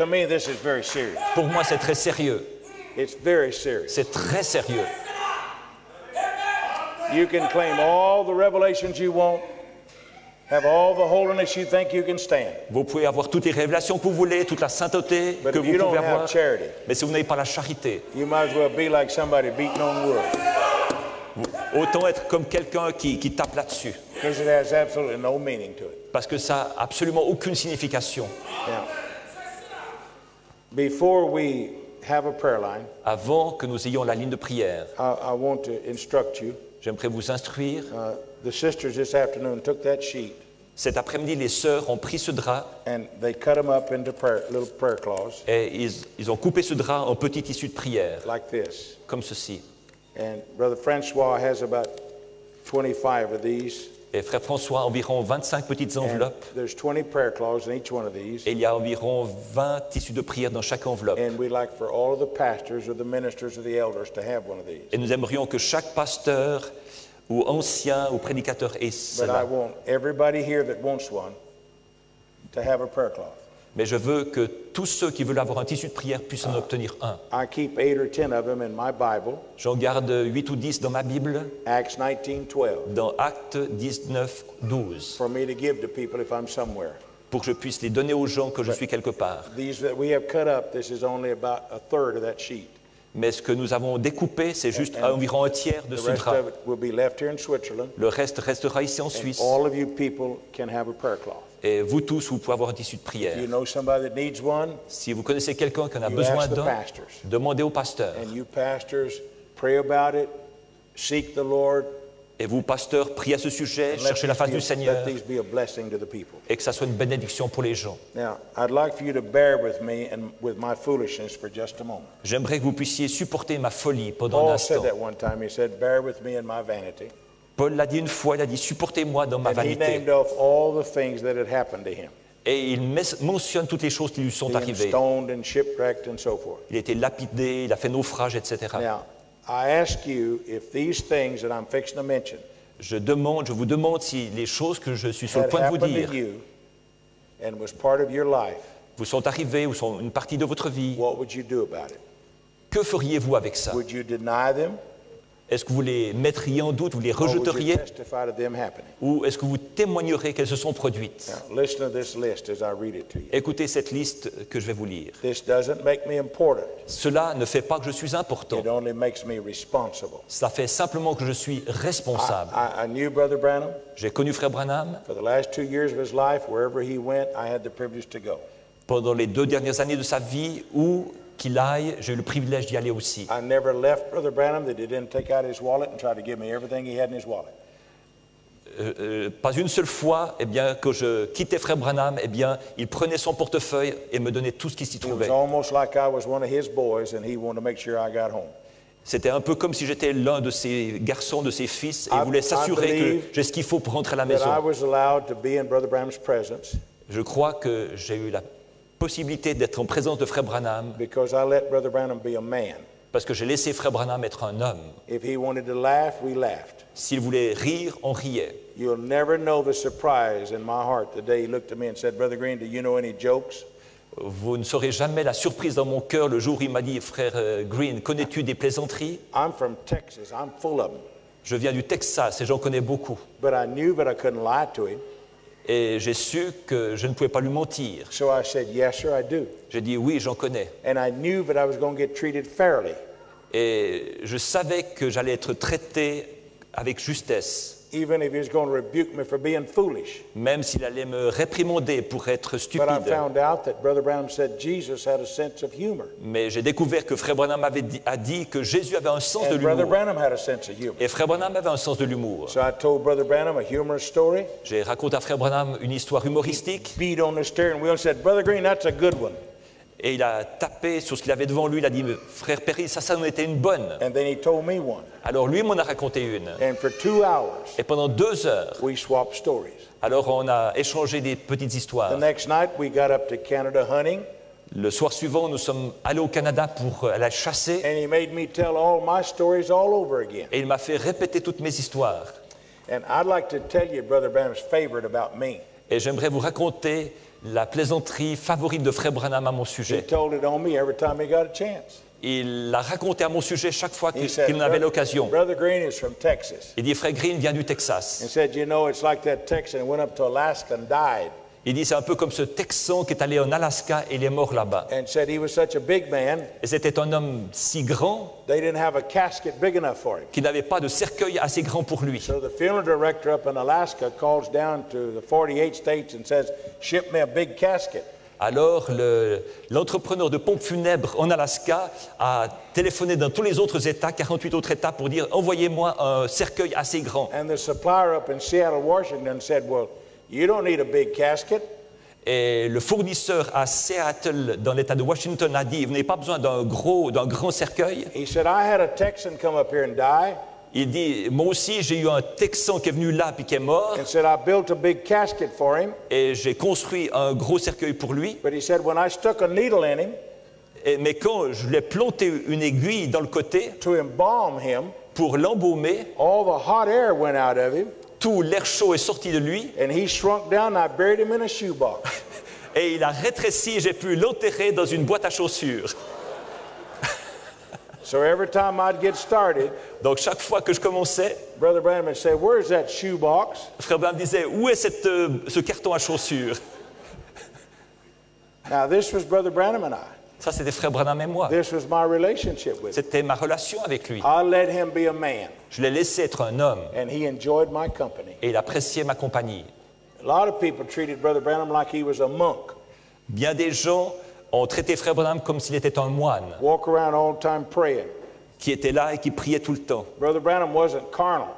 me, this is very serious. Pour moi, c'est très sérieux. It's very serious. C'est très sérieux. You can claim all the revelations you want, have all the holiness you think you can stand. Vous pouvez avoir toutes les révélations que vous voulez, toute la sainteté But que if vous you don't pouvez have avoir. charity, Mais si vous n'avez pas la charité, you might as well be like somebody beating on wood, autant être comme quelqu'un qui tape là-dessus. because it has absolutely no meaning to it. Parce que ça n'a absolument aucune signification. Now, before we have a prayer line, Avant que nous ayons la ligne de prière, I want to instruct you. j'aimerais vous instruire. The sisters this afternoon took that sheet Cet après-midi, les sœurs ont pris ce drap and they cut them up into little prayer claws et ils ont coupé ce drap en petits tissus de prière, like this. comme ceci. And Brother Francois has about 25 of these. Et Frère François, environ 25 petites And enveloppes. there's 20 prayer claws in each one of these. Et il y a environ 20 tissus de prière dans chaque enveloppe. And we'd like for all of the pastors or the ministers or the elders to have one of these. Et nous aimerions que chaque pasteur ou ancien ou prédicateur ait But I cela. want everybody here that wants one to have a prayer cloth. Mais je veux que tous ceux qui veulent avoir un tissu de prière puissent en obtenir un. I keep 8 or 10 of them in my Bible, J'en garde 8 ou 10 dans ma Bible, Acts 19:12, dans Actes 19, 12, for me to give to people if I'm somewhere. pour que je puisse les donner aux gens quand je suis quelque part. These that we have cut up, this is only about a third of that sheet. Mais ce que nous avons découpé, c'est juste environ un tiers de The ce rest drap. of it will be left here in Switzerland. Le reste restera ici en And Suisse. all of you people can have a prayer cloth. Et vous tous, vous pouvez avoir un tissu de prière. You know somebody that needs one, Si vous connaissez quelqu'un qui en a you besoin ask the d'un, pastors. demandez au pasteur. And you pastors pray about it, seek the Lord, Et vous, pasteurs, priez à ce sujet, and cherchez la face du Seigneur, let these be a blessing to the people. et que ça soit une bénédiction pour les gens. Now, I'd like for you to bear with me and with my foolishness for just a moment. J'aimerais que vous puissiez supporter ma folie pendant un Paul said instant. that one time. He said, bear with me in my vanity. Paul l'a dit une fois, il a dit supportez-moi dans ma And he vanité. named off all the things that had happened to him. Et il mentionne toutes les choses qui lui sont Being arrivées. stoned and shipwrecked and so forth. Il a été lapidé, il a fait naufrage, etc. Now, I ask you if these things that I'm fixing to mention Je vous demande si les choses que je suis sur le had point de vous happened dire to you and was part of your life, vous sont arrivées ou sont une partie de votre vie. what would you do about it? Que feriez-vous avec ça? Would you deny them? Est-ce que vous les mettriez en doute, vous les Or would you rejeteriez? testify to them happening? Ou est-ce que vous témoignerez qu'elles se sont produites? Now, listen to this list as I read it to you. Écoutez cette liste que je vais vous lire. This doesn't make me important. Cela ne fait pas que je suis important. It only makes me responsible. Ça fait simplement que je suis responsable. I knew Brother Branham. J'ai connu Frère Branham. For the last 2 years of his life, wherever he went, I had the privilege to go. Pendant les 2 dernières années de sa vie, où qu'il aille, j'ai eu le privilège d'y aller aussi. I never left Brother Branham that he didn't take out his wallet and try to give me everything he had in his wallet. Pas une seule fois, eh bien, que je quittais Frère Branham, eh bien, il prenait son portefeuille et me donnait tout ce qui s'y It was trouvait. almost like I was one of his boys and he wanted to make sure I got home. C'était un peu comme si j'étais l'un de ses garçons, de ses fils, et il I voulait s'assurer que believe j'ai ce qu'il faut pour rentrer à la That I maison. was allowed to be in Brother Branham's presence Je crois que j'ai eu la possibilité d'être en présence de Frère Branham because I let Brother Branham be a man. parce que j'ai laissé Frère Branham être un homme. If he wanted to laugh, we laughed. S'il voulait rire, on riait. You'll never know the surprise in my heart the day he looked at me and said, Brother Green, do you know any jokes? Vous ne saurez jamais la surprise dans mon cœur le jour où il m'a dit, Frère Green, connais-tu des plaisanteries? I'm from Texas. I'm full of them. Je viens du Texas et j'en connais beaucoup. But I knew that I couldn't lie to him. Et j'ai su que je ne pouvais pas lui mentir. So I said, yes, sir, I do. J'ai dit oui, j'en connais. And I knew that I was going to get treated fairly, Et je savais que j'allais être traité avec justesse, even if he was going to rebuke me for being foolish. même s'il allait me réprimander pour être But I stupide. found out that Brother Branham said Jesus had a sense of humor. Mais j'ai découvert que Frère Branham a dit que Jésus avait un sens de And Brother l'humour. Branham had a sense of humor. Et Frère Branham avait un sens de l'humour. So I told Brother Branham a humorous story. J'ai raconté à Frère Branham une histoire humoristique. Beat on the steering wheel and said, Brother Green, that's a good one. Et il a tapé sur ce qu'il avait devant lui. Il a dit, frère Perry, ça en était une bonne. And then he told me one. Alors lui m'en a raconté une. And for 2 hours, Et pendant 2 heures, we swapped stories. alors on a échangé des petites histoires. The next night, we got up to Canada hunting, Le soir suivant, nous sommes allés au Canada pour aller chasser. and he made me tell all my stories all over again. Et il m'a fait répéter toutes mes histoires. And I'd like to tell you Brother Branham's favorite about me. Et j'aimerais vous raconter la plaisanterie favorite de Frère Branham à mon He sujet. told it on me every time he got a chance. Il l'a raconté à mon sujet chaque fois He qu'il said, en avait l'occasion. Brother Green is from Texas. Il dit, Frère Green vient du Texas. And said, you know, it's like that Texan who went up to Alaska and died. Il dit, c'est un peu comme ce Texan qui est allé en Alaska et il est mort là-bas. And said he was such a big man, Et c'était un homme si grand they didn't have a casket big enough for him. qu'il n'avait pas de cercueil assez grand pour lui. So the funeral director up in Alaska calls down to the 48 states and says, ship me a big casket. Alors, l'entrepreneur de pompes funèbres en Alaska a téléphoné dans tous les autres États, 48 autres États, pour dire « Envoyez-moi un cercueil assez grand And the supplier up in Seattle, Washington said, well, you don't need a big casket. ». Et le fournisseur à Seattle, dans l'État de Washington, a dit « Vous n'avez pas besoin d'un grand cercueil ». He said, I had a Texan come up here and die. Il dit « Moi aussi, j'ai eu un Texan qui est venu là puis qui est mort, And said, I built a big casket for him. et j'ai construit un gros cercueil pour lui. But he said, when I stuck a needle in him Mais quand je lui ai planté une aiguille dans le côté to embalm him, pour l'embaumer, all the hot air went out of him, tout l'air chaud est sorti de lui, and he shrunk down. I buried him in a shoebox. et il a rétréci, j'ai pu l'enterrer dans une boîte à chaussures. So every time I'd get started, Donc chaque fois que je commençais, Brother Branham would say, where's that shoebox? Frère Branham disait, où est ce carton à chaussures? Now, this was Brother Branham and I. Ça, c'était Frère Branham et moi. This was my relationship with him. C'était ma relation avec lui. I let him be a man, Je l'ai laissé être un homme, and he enjoyed my company. et il appréciait ma compagnie. A lot of people treated Brother Branham like he was a monk, Bien des gens ont traité Frère Branham comme s'il était un moine, walk around all the time praying. qui était là et qui priait tout le temps. Brother Branham wasn't carnal,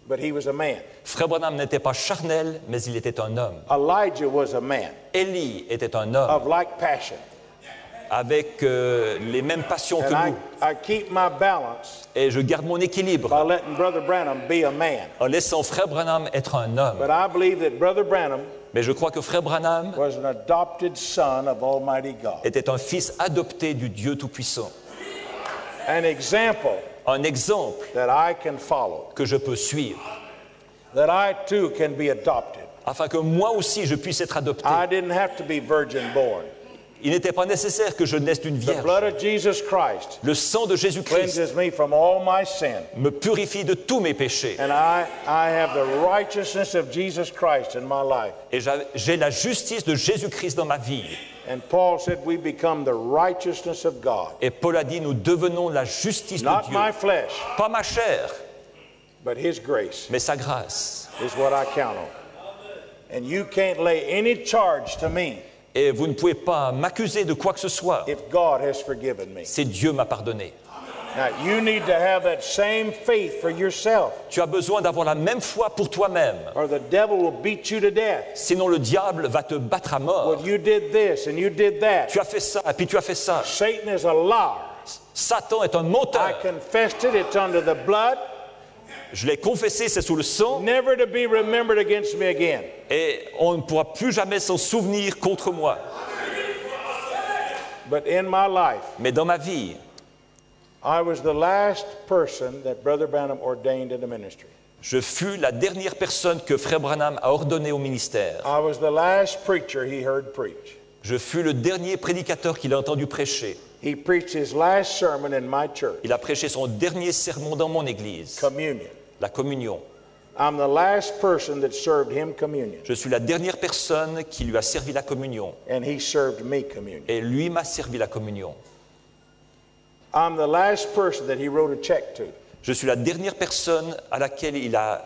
but he was a man. Frère Branham n'était pas charnel, mais il était un homme. Elijah was a man Élie était un homme, of like passion. avec les mêmes passions que And nous. I keep my balance Et je garde mon équilibre by letting Brother Branham be a man. en laissant Frère Branham être un homme. But I believe that Brother Branham Mais je crois que Frère Branham was an adopted son of Almighty God. était un fils adopté du Dieu Tout-Puissant. An example Un exemple that I can follow, que je peux suivre, that I too can be adopted. afin que moi aussi je puisse être adopté. I didn't have to be virgin born. Il n'était pas nécessaire que je naisse d'une The vierge. blood of Jesus Christ Le sang de Jésus-Christ cleanses me from all my sin. me purifie de tous mes péchés. And I have the righteousness of Jesus Christ in my life. Et j'ai la justice de Jésus-Christ dans ma vie. And Paul said we become the righteousness of God. Et Paul a dit, nous devenons la justice de Not Dieu. my flesh, Pas ma chair, but His grace mais sa grâce. is what I count on. And you can't lay any charge to me Et vous ne pouvez pas m'accuser de quoi que ce soit. if God has forgiven me. C'est Dieu m'a pardonné. Now, you need to have that same faith for yourself, Tu as besoin d'avoir la même foi pour toi-même. or the devil will beat you to death. Sinon le diable va te battre à mort. Well, you did this and you did that. Tu as fait ça, et puis tu as fait ça. Satan is a liar. Satan est un I menteur. confessed it. It's under the blood, Je l'ai confessé, c'est sous le sang. never to be remembered against me again. Et on ne pourra plus jamais s'en souvenir contre moi. But in my life, Mais dans ma vie, I was the last person that Brother Branham ordained in the ministry. je fus la dernière personne que Frère Branham a ordonnée au ministère. I was the last preacher he heard preach. Je fus le dernier prédicateur qu'il a entendu prêcher. He preached his last sermon in my church, Il a prêché son dernier sermon dans mon église, communion. la communion. I'm the last person that served him communion, Je suis la dernière personne qui lui a servi la communion. and he served me communion. Et lui m'a servi la communion. I'm the last person that he wrote a check to Je suis la dernière personne à laquelle il a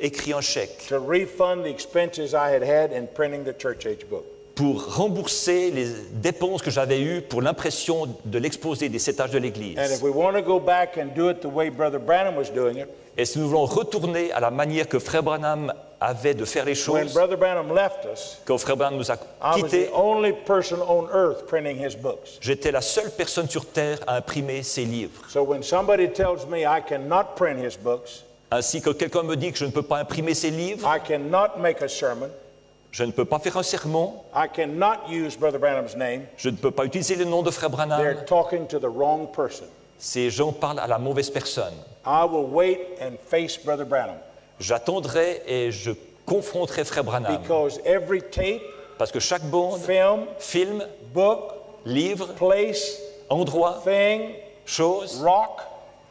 écrit un chèque refund the expenses I had in printing the church age book. pour rembourser les dépenses que j'avais eues pour l'impression de l'exposé des 7 âges de l'Église. And if we want to go back and do it the way Brother Branham was doing it, Et si nous voulons retourner à la manière que Frère Branham avait de faire les When choses, Brother Branham left us, quand Frère Branham nous a I was quittés, the only person on earth printing his books. j'étais la seule personne sur Terre à imprimer ses livres. So when somebody tells me I cannot print his books, Ainsi que quelqu'un me dit que je ne peux pas imprimer ses livres, I cannot make a sermon, je ne peux pas faire un sermon, I cannot use Brother Branham's name, je ne peux pas utiliser le nom de Frère Branham, they're talking to the wrong person. ces gens parlent à la mauvaise personne. I will wait and face Brother Branham J'attendrai et je confronterai Frère Branham. because every tape, Parce que chaque bande, film, book, livre, place, endroit, thing, chose, rock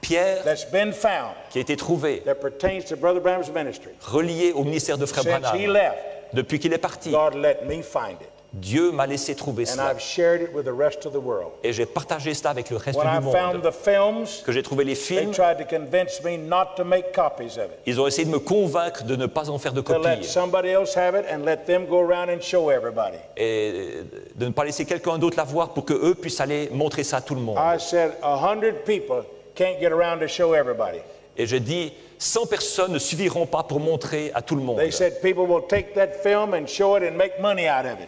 pierre that's been found qui a été trouvé, that pertains to Brother Branham's ministry. relié au ministère de Frère Since he Branham. left, Depuis qu'il est parti, God let me find it. Dieu m'a laissé trouver And cela. I've shared it with the rest of the world. Et j'ai partagé cela avec le reste When I du found monde. the films, Que j'ai trouvé les they films, tried to convince me not to make copies of it, ils ont essayé de me convaincre de ne pas en faire de to let copies somebody else have it and let them go around and show everybody. et de ne pas laisser quelqu'un d'autre la voir pour qu'eux puissent aller montrer ça à tout le monde. I said 100 people can't get around to show everybody. Et je dis, 100 personnes ne suffiront pas pour montrer à tout le monde. They said people will take that film and show it and make money out of it.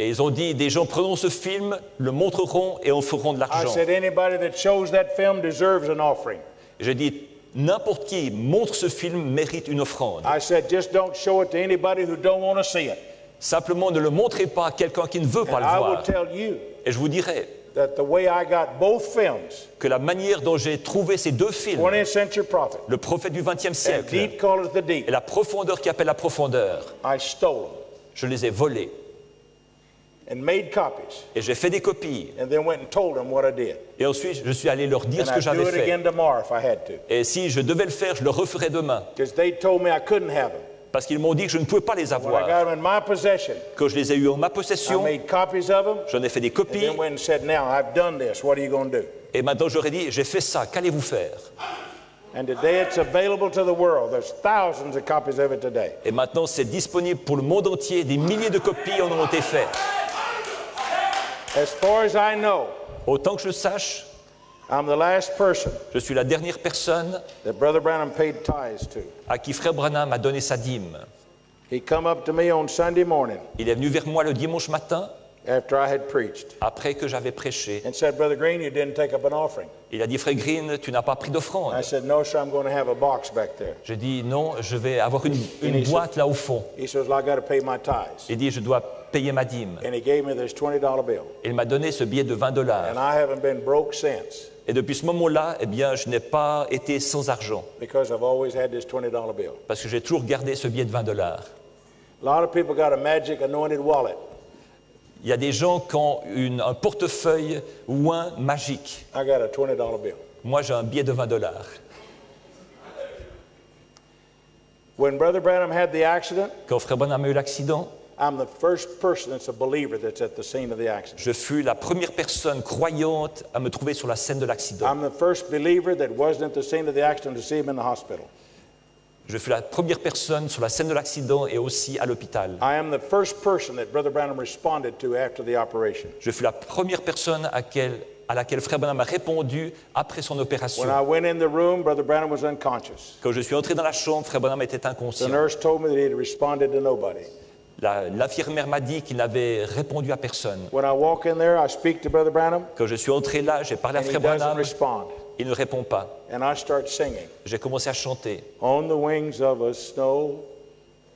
Et ils ont dit, des gens prendront ce film, le montreront et en feront de I l'argent. said anybody that shows that film deserves an offering. Je dis, n'importe qui montre ce film mérite une offrande. I said just don't show it to anybody who don't want to see it. Simplement, ne le montrez pas à quelqu'un qui ne veut pas And le I will voir. tell you Et je vous dirai that the way I got both films, que la manière dont j'ai trouvé ces deux films, 20th Century Prophet le prophète du XXe and siècle Deep Calleth the Deep, et la profondeur qui appelle la profondeur, I stole them je les ai volés. and made copies Et j'ai fait des copies. and then went and told them what I did. Et ensuite, je suis allé leur dire And ce que I'd j'avais do it fait. again tomorrow if I had to. Et si je devais le faire, je le referais demain. Because they told me I couldn't have them. Parce qu'ils m'ont dit que je ne pouvais pas les When I avoir. got them in my possession, Quand je les ai eus en ma I possession, made copies of them j'en ai fait des and copies. then went and said, now I've done this, what are you going to do? Et maintenant, j'aurais dit, j'ai fait ça, qu'allez-vous faire? And today it's available to the world. There's thousands of copies of it today. Et maintenant, c'est disponible pour le monde entier. Des milliers de copies en ont été faites. As far as I know, Autant que je sache, I'm the last person je suis la dernière personne that Brother Branham paid tithes to. à qui Frère Branham a donné sa dîme. He come up to me on Sunday morning Il est venu vers moi le dimanche matin, after I had preached après que j'avais prêché. and said, Brother Green, you didn't take up an offering. Il a dit, Frère Green, tu n'as pas pris d'offrande. I said, no, sir, I'm going to have a box back there. J'ai dit, non, je vais avoir une boîte là au fond. He says, well, I got to pay my tithes. Il dit, je dois payer ma dîme. And he gave me this $20 bill. Il m'a donné ce billet de 20 $. And I haven't been broke since Et depuis ce moment-là, eh bien, je n'ai pas été sans argent. because I've always had this $20 bill. Parce que j'ai toujours gardé ce billet de 20 $. A lot of people got a magic anointed wallet. Il y a des gens qui ont un portefeuille ouin magique. I got a $20 bill. Moi, j'ai un billet de 20 $. When Brother Branham had the accident, Quand Frère Branham a eu l'accident, I'm the first person that's a believer that's at the scene of the accident. je fus la première personne croyante à me trouver sur la scène de l'accident. I'm the first believer that wasn't at the scene of the accident to see him in the hospital. Je fus la première personne sur la scène de l'accident et aussi à l'hôpital. I am the first person that Brother Branham responded to after the operation. Je fus la première personne à laquelle Frère Branham a répondu après son opération. When I went in the room, Brother Branham was unconscious. Quand je suis entré dans la chambre, Frère Branham était The inconscient. nurse told me that he had responded to nobody. L'infirmière m'a dit qu'il n'avait répondu à personne. When I walk in there, I speak to Brother Branham, Quand je suis entré là, j'ai parlé à and he Frère doesn't Branham, respond. il ne répond pas. And I start singing. J'ai commencé à chanter. On the wings of a snow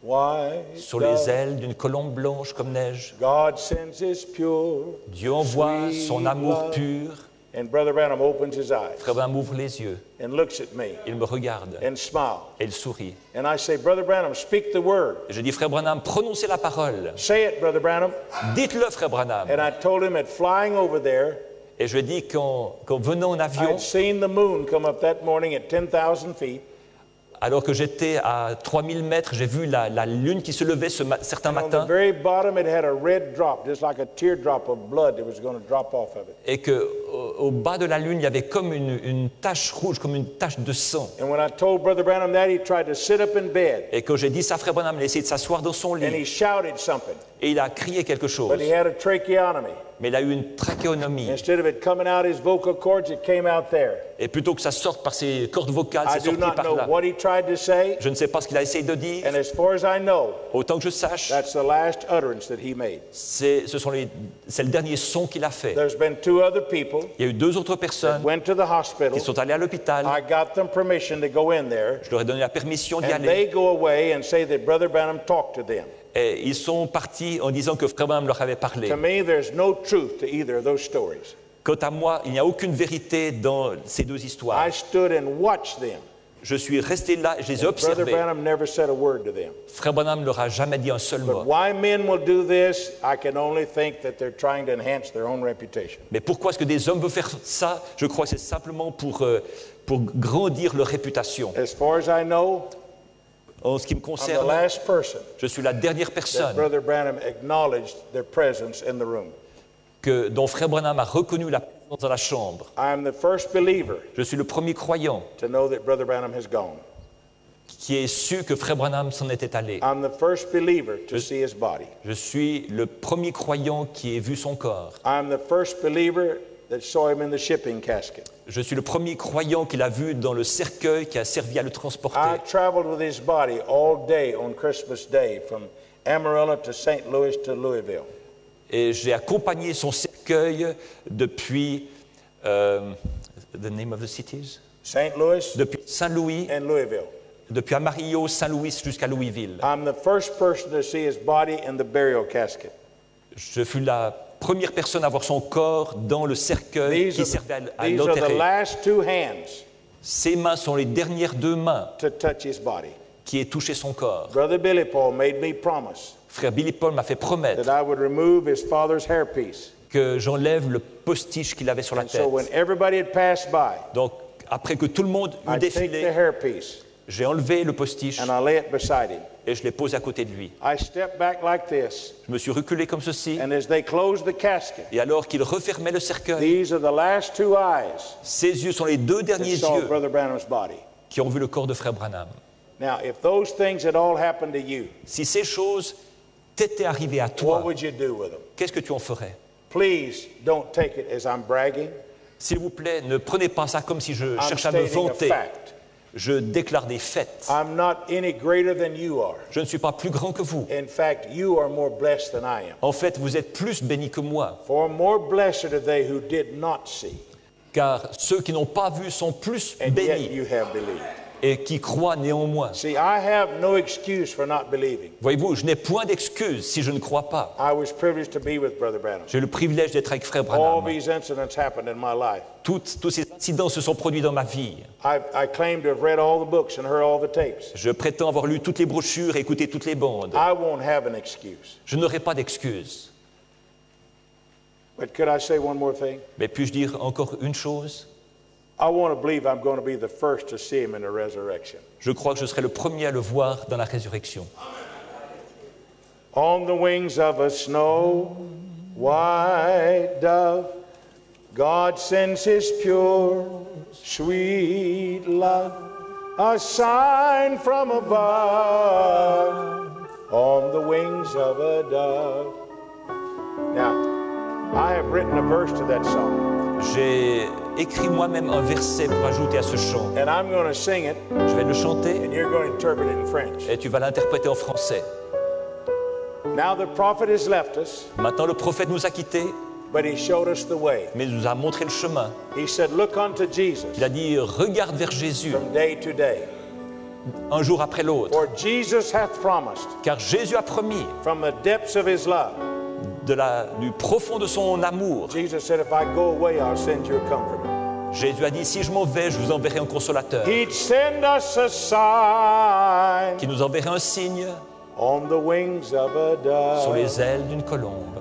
white Sur les dove, ailes d'une colombe blanche comme neige, God sends his pure. Dieu envoie Sweet son amour love. pur. And Brother Branham opens his eyes Frère Branham ouvre les yeux, and looks at me il me regarde and smiles. et il sourit. And I say, Brother Branham, speak the word. Et je dis, Frère Branham, prononcez la parole. Say it, Brother Branham. Dites-le, Frère Branham. And I told him that flying over there, Et je lui ai dit qu'en venant en I avion, had seen the moon come up that morning at 10,000 feet. alors que j'étais à 3000 mètres, j'ai vu la lune qui se levait certains And on the matins very bottom, it had a red drop, just like a teardrop of blood that was going to drop off of it. et qu'au bas de la lune, il y avait comme une tache rouge, comme une tache de sang. And when I told Brother Branham that, he tried to sit up in bed Et quand j'ai dit ça à Frère Branham, il a essayé de s'asseoir dans son and he lit. shouted something. et il a crié quelque chose. but he had a tracheotomy. Mais il a eu une trachéonomie. Instead of it coming out his vocal cords, it came out there. Et plutôt que ça sorte par ses cordes vocales, I c'est do sorti not par know là. what he tried to say, Je ne sais pas ce qu'il a essayé de dire. and as far as I know, Autant que je sache, that's the last utterance that he made. c'est le dernier son qu'il a fait. There's been 2 other people Il y a eu 2 autres personnes went to the hospital. qui sont allées à l'hôpital. I got them permission to go in there, Je leur ai donné la permission d'y and aller. they go away and say that Brother Branham talked to them. Et ils sont partis en disant que Frère Branham leur avait parlé. To me, there's no truth to either of those stories. Quant à moi, il n'y a aucune vérité dans ces 2 histoires. I stood and watched them. Je suis resté là et je les ai Brother observés. Branham never said a word to them. Frère Branham ne leur a jamais dit un seul But mot. why men will do this, I can only think that they're trying to enhance their own reputation. Mais pourquoi est-ce que des hommes veulent faire ça? Je crois que c'est simplement pour grandir leur réputation. As far as I know, En ce qui me I'm the concerne, last person je suis la dernière that personne Brother Branham acknowledged their presence in the room. dont Frère Branham a reconnu la présence dans la chambre. I'm the first believer Je suis le premier croyant to know that Brother Branham has gone. qui ait su que Frère Branham s'en était allé. I'm the first believer to see his body. Je suis le premier croyant qui ait vu son corps. I'm the first believer that saw him in the shipping casket. Je suis le premier croyant qu'il a vu dans le cercueil qui a servi à le transporter. I traveled with his body all day on Christmas Day from Amarillo to St. Louis to Louisville. Et j'ai accompagné son cercueil depuis the name of the cities, St. Louis depuis Saint-Louis, and Louisville. depuis Amarillo, Saint-Louis jusqu'à Louisville. I'm the first person to see his body in the burial casket. Je fus la première personne à voir son corps dans le cercueil qui servait à These are the l'enterrer. last 2 hands Ses mains sont les dernières 2 mains to touch his body. qui aient touché son corps. Brother Billy Paul made me promise Frère Billy Paul m'a fait promettre that I would remove his father's hairpiece. que j'enlève le postiche qu'il avait sur la And tête. so when everybody had passed by, Donc, après que tout le monde eut I take the défilé, hairpiece j'ai enlevé le postiche and I lay it beside him. et je l'ai posé à côté de lui. I stepped back like this, Je me suis reculé comme ceci, and as they closed the casket, et alors qu'il refermait le cercueil, these are the last 2 eyes ses yeux sont les 2 that derniers saw yeux Brother Branham's body. qui ont vu le corps de Frère Branham. Now, if those things had all happened to you, Si ces choses t'étaient arrivées à what toi, would you do with them? qu'est-ce que tu en ferais? Please don't take it as I'm bragging. S'il vous plaît, ne prenez pas ça comme si je I'm cherchais à me stating a vanter. fact. Je déclare des faits. I'm not any greater than you are. Je ne suis pas plus grand que vous. In fact, you are more blessed than I am. En fait, vous êtes plus bénis que moi, For more blessed are they who did not see, car ceux qui n'ont pas vu sont plus and yet bénis you have believed. et qui croient néanmoins. See, I have no excuse for not believing. Voyez-vous, je n'ai point d'excuse si je ne crois pas. I was privileged to be with Brother Branham. J'ai le privilège d'être avec Frère All Branham. these incidents happened in my life. Tous ces incidents se sont produits dans ma vie. I claim to have read all the books and heard all the tapes. Je prétends avoir lu toutes les brochures et écouté toutes les bandes. I won't have an excuse. Je n'aurai pas d'excuse. But could I say one more thing? Mais puis-je dire encore une chose? I want to believe I'm going to be the first to see him in the resurrection. Je crois que je serai le premier à le voir dans la résurrection. On the wings of a snow white dove, God sends his pure, sweet love, a sign from above, on the wings of a dove. Now, I have written a verse to that song, J'ai écrit moi-même un verset pour ajouter à ce chant. and I'm going to sing it, Je vais le chanter and you're going to interpret it in French. et tu vas l'interpréter en français. Now the prophet has left us, Maintenant, le prophète nous a quittés, but he showed us the way. mais il nous a montré le chemin. He said, look unto Jesus Il a dit, regarde vers Jésus, from day to day. un jour après l'autre. For Jesus hath promised Car Jésus a promis, from the depths of his love. du profond de son amour, Jesus said, if I go away, I'll send you a comforter. Jésus a dit, si je m'en vais, je vous enverrai un consolateur, He'd send us a sign qui nous enverrait un signe on the wings of a sur dove, les ailes d'une colombe.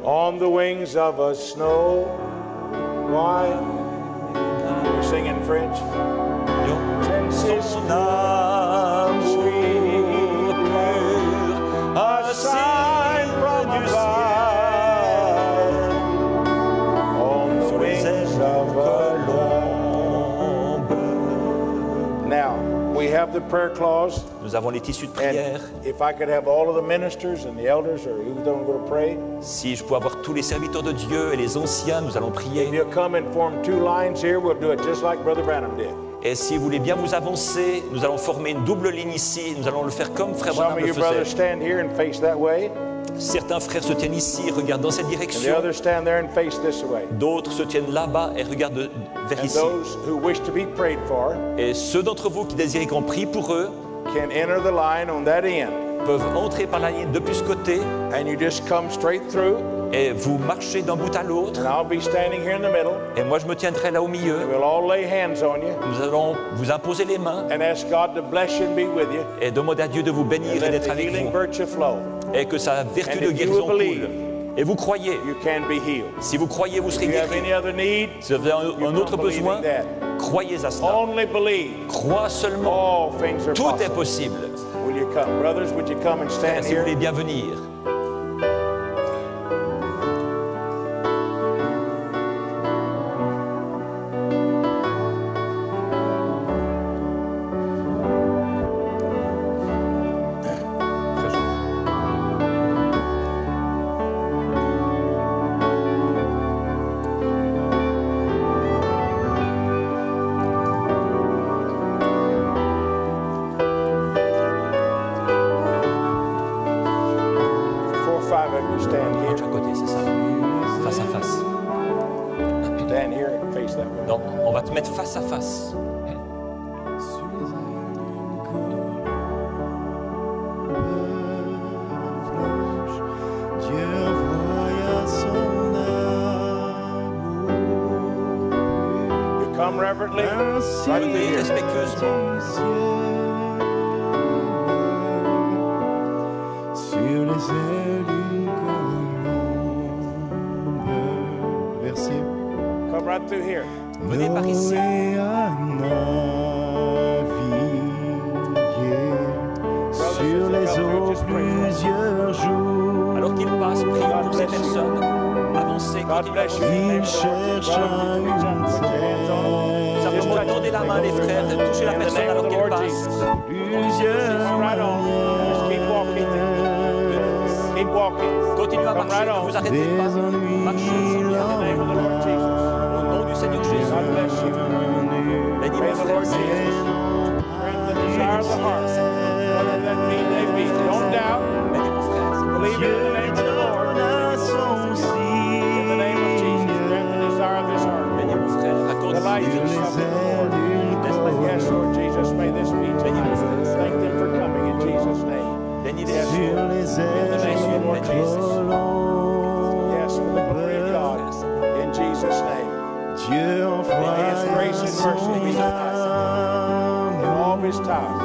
on the wings of a snow white. We sing in French. Son amour pur, un signe du ciel, On the sur les wings ailes of a d'une colombe. Now, we have have the prayer clause. Nous avons les tissus de And prière. if I could have all of the ministers and the elders or who's going to pray, Si je peux avoir tous les serviteurs de Dieu et les anciens, nous allons if prier. you'll come and form 2 lines here, we'll do it just like Brother Branham did. Et si vous voulez bien vous avancer, nous allons former une double ligne ici. Nous allons le faire comme Frère Some Branham of le you brothers faisait. stand here and face that way, Certains frères se tiennent ici, regardent dans cette and the direction. others stand there and face this way. D'autres se tiennent là-bas et regardent vers And ici. those who wish to be prayed for Et ceux d'entre vous qui désirent qu'on prie pour eux can enter the line on that end. peuvent entrer par la ligne depuis ce côté And you just come straight through, et vous marchez d'un bout à l'autre. and I'll be standing here in the middle. Et moi, je me tiendrai là au milieu. And we'll all lay hands on you Nous allons vous imposer les mains and ask God to bless you and be with you. et demander à Dieu de vous bénir And et let d'être the avec healing vous. virtue flow. Et que sa vertu And de if you guérison will believe, coule. Et vous croyez. You can be healed. Si vous croyez, vous serez If you have guéri. any other need, Si vous avez un autre believe besoin, in that. croyez à cela. Only believe. Crois seulement. All things are Tout est possible. possible. Will you come? Brothers, would you come and stand Si vous voulez here? bien venir. Four or five of you stand À here. chaque côté, c'est ça. Face à face. Stand here and face that way. Donc, on va te mettre face à face. Dieu envoya son amour. You come reverently. Ainsi Right Venez here. respectueusement. du ciel, sur les ailes d'une colombe. Verset. Come right through here. Venez par ici. Noé a navigué sur les eaux plusieurs jours. Alors qu'il passe, prions pour ces personnes. Avancez, God continuez à bless you. avancer. Il cherche une Simplement tendez la main, les frères, et touchez la In the personne name of alors the qu'elle Lord passe. Jesus. plusieurs Come right on. Just keep walking. Keep walking. Continuez à Come marcher, right ne on. vous arrêtez des pas. ennuis Marchez In the name of the Lord Jesus. au nom du Seigneur Jésus. God bless you. Bénis May mon the frère. Lord Jesus grant the desire of the heart. Whatever that need may be. Don't doubt. Bénis mon frère. Believe it in the name of the Lord. In the name of Jesus. Grant the desire of his heart. Bénis mon frère. Raconte Delight yourself in the Lord. Yes, Lord Jesus, may this be tonight. Thank them for coming in Jesus' name. Bénis Yes, les Lord. les In the name of the Lord Jesus. colombe. Yes, for the glory of God. In Jesus' name. Dieu envoie His grace and mercy be son in all of his time.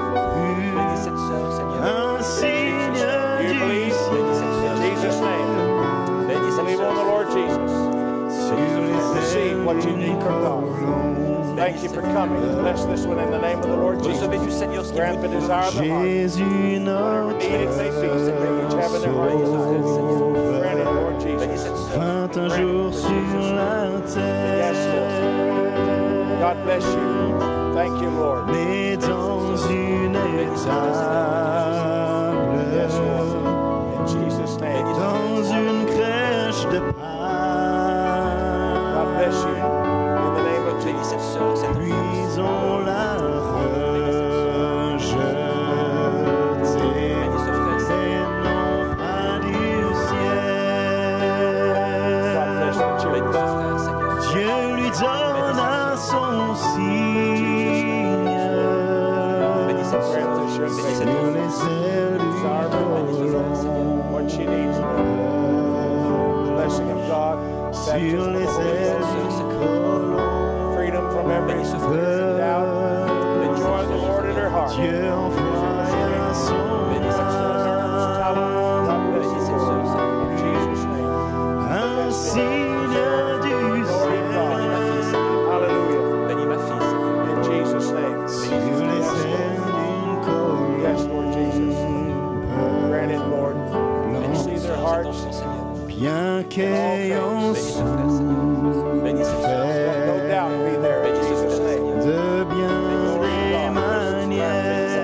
Bénis cette sœur, Seigneur. un signe Do you du believe? Bénis cette In sœur. Jesus' name. Bénis cette Believe on the sœur. Lord Jesus. sur les Receive what you need from God. colombe. Thank you for coming. Bless this one in the name of the Lord Jesus. Recevez du Seigneur ce qui Grant the vous desire of the heart. Jésus Whatever notre need it may be, that they each have in their heart desire. Grant it, Lord Bénis Jesus. cette sœur. vint un jour sur la Yes, terre, God bless you. Thank you, Lord. mais dans une Yes, étable, Lord. In Jesus' name. dans une crèche de God pain. bless you. In the name of Bénis Jesus. cette sœur, cette Puis enfance. on l'a rejeté, Bénis ce frère, Seigneur. mais non pas du God bless ciel. the Bénis children. ce frère, Seigneur. Dieu lui donna son signe Bénis cette sœur. Grant this young Bénis lady cette sur enfance. les ailes du colombe. what she needs, Lord. Blessing of God. Sur Baptism of les the Holy ailes Ghost. du colombe. Freedom from every Bénis ce fear frère. and doubt. The joy of the Lord in her heart. Dieu envoya son Bénis cette sœur. God bless Bénis you, cette sœur, Lord. Seigneur. In Jesus' name. un signe du Glory of Bénis God. ma fille, Seigneur. Hallelujah. Bénis ma fille, Seigneur. In Jesus' name. sur les ailes d'une colombe. Yes, Lord Jesus. Grant it, Lord. Bénis See cette their sœur, hearts. cet enfant, Seigneur. Bien qu'ayant Bénis ce frère, Seigneur. Bénis cette sœur. Let no doubt be there in Bénis ce Jesus' frère, name. Seigneur. de bien des Bénis manières,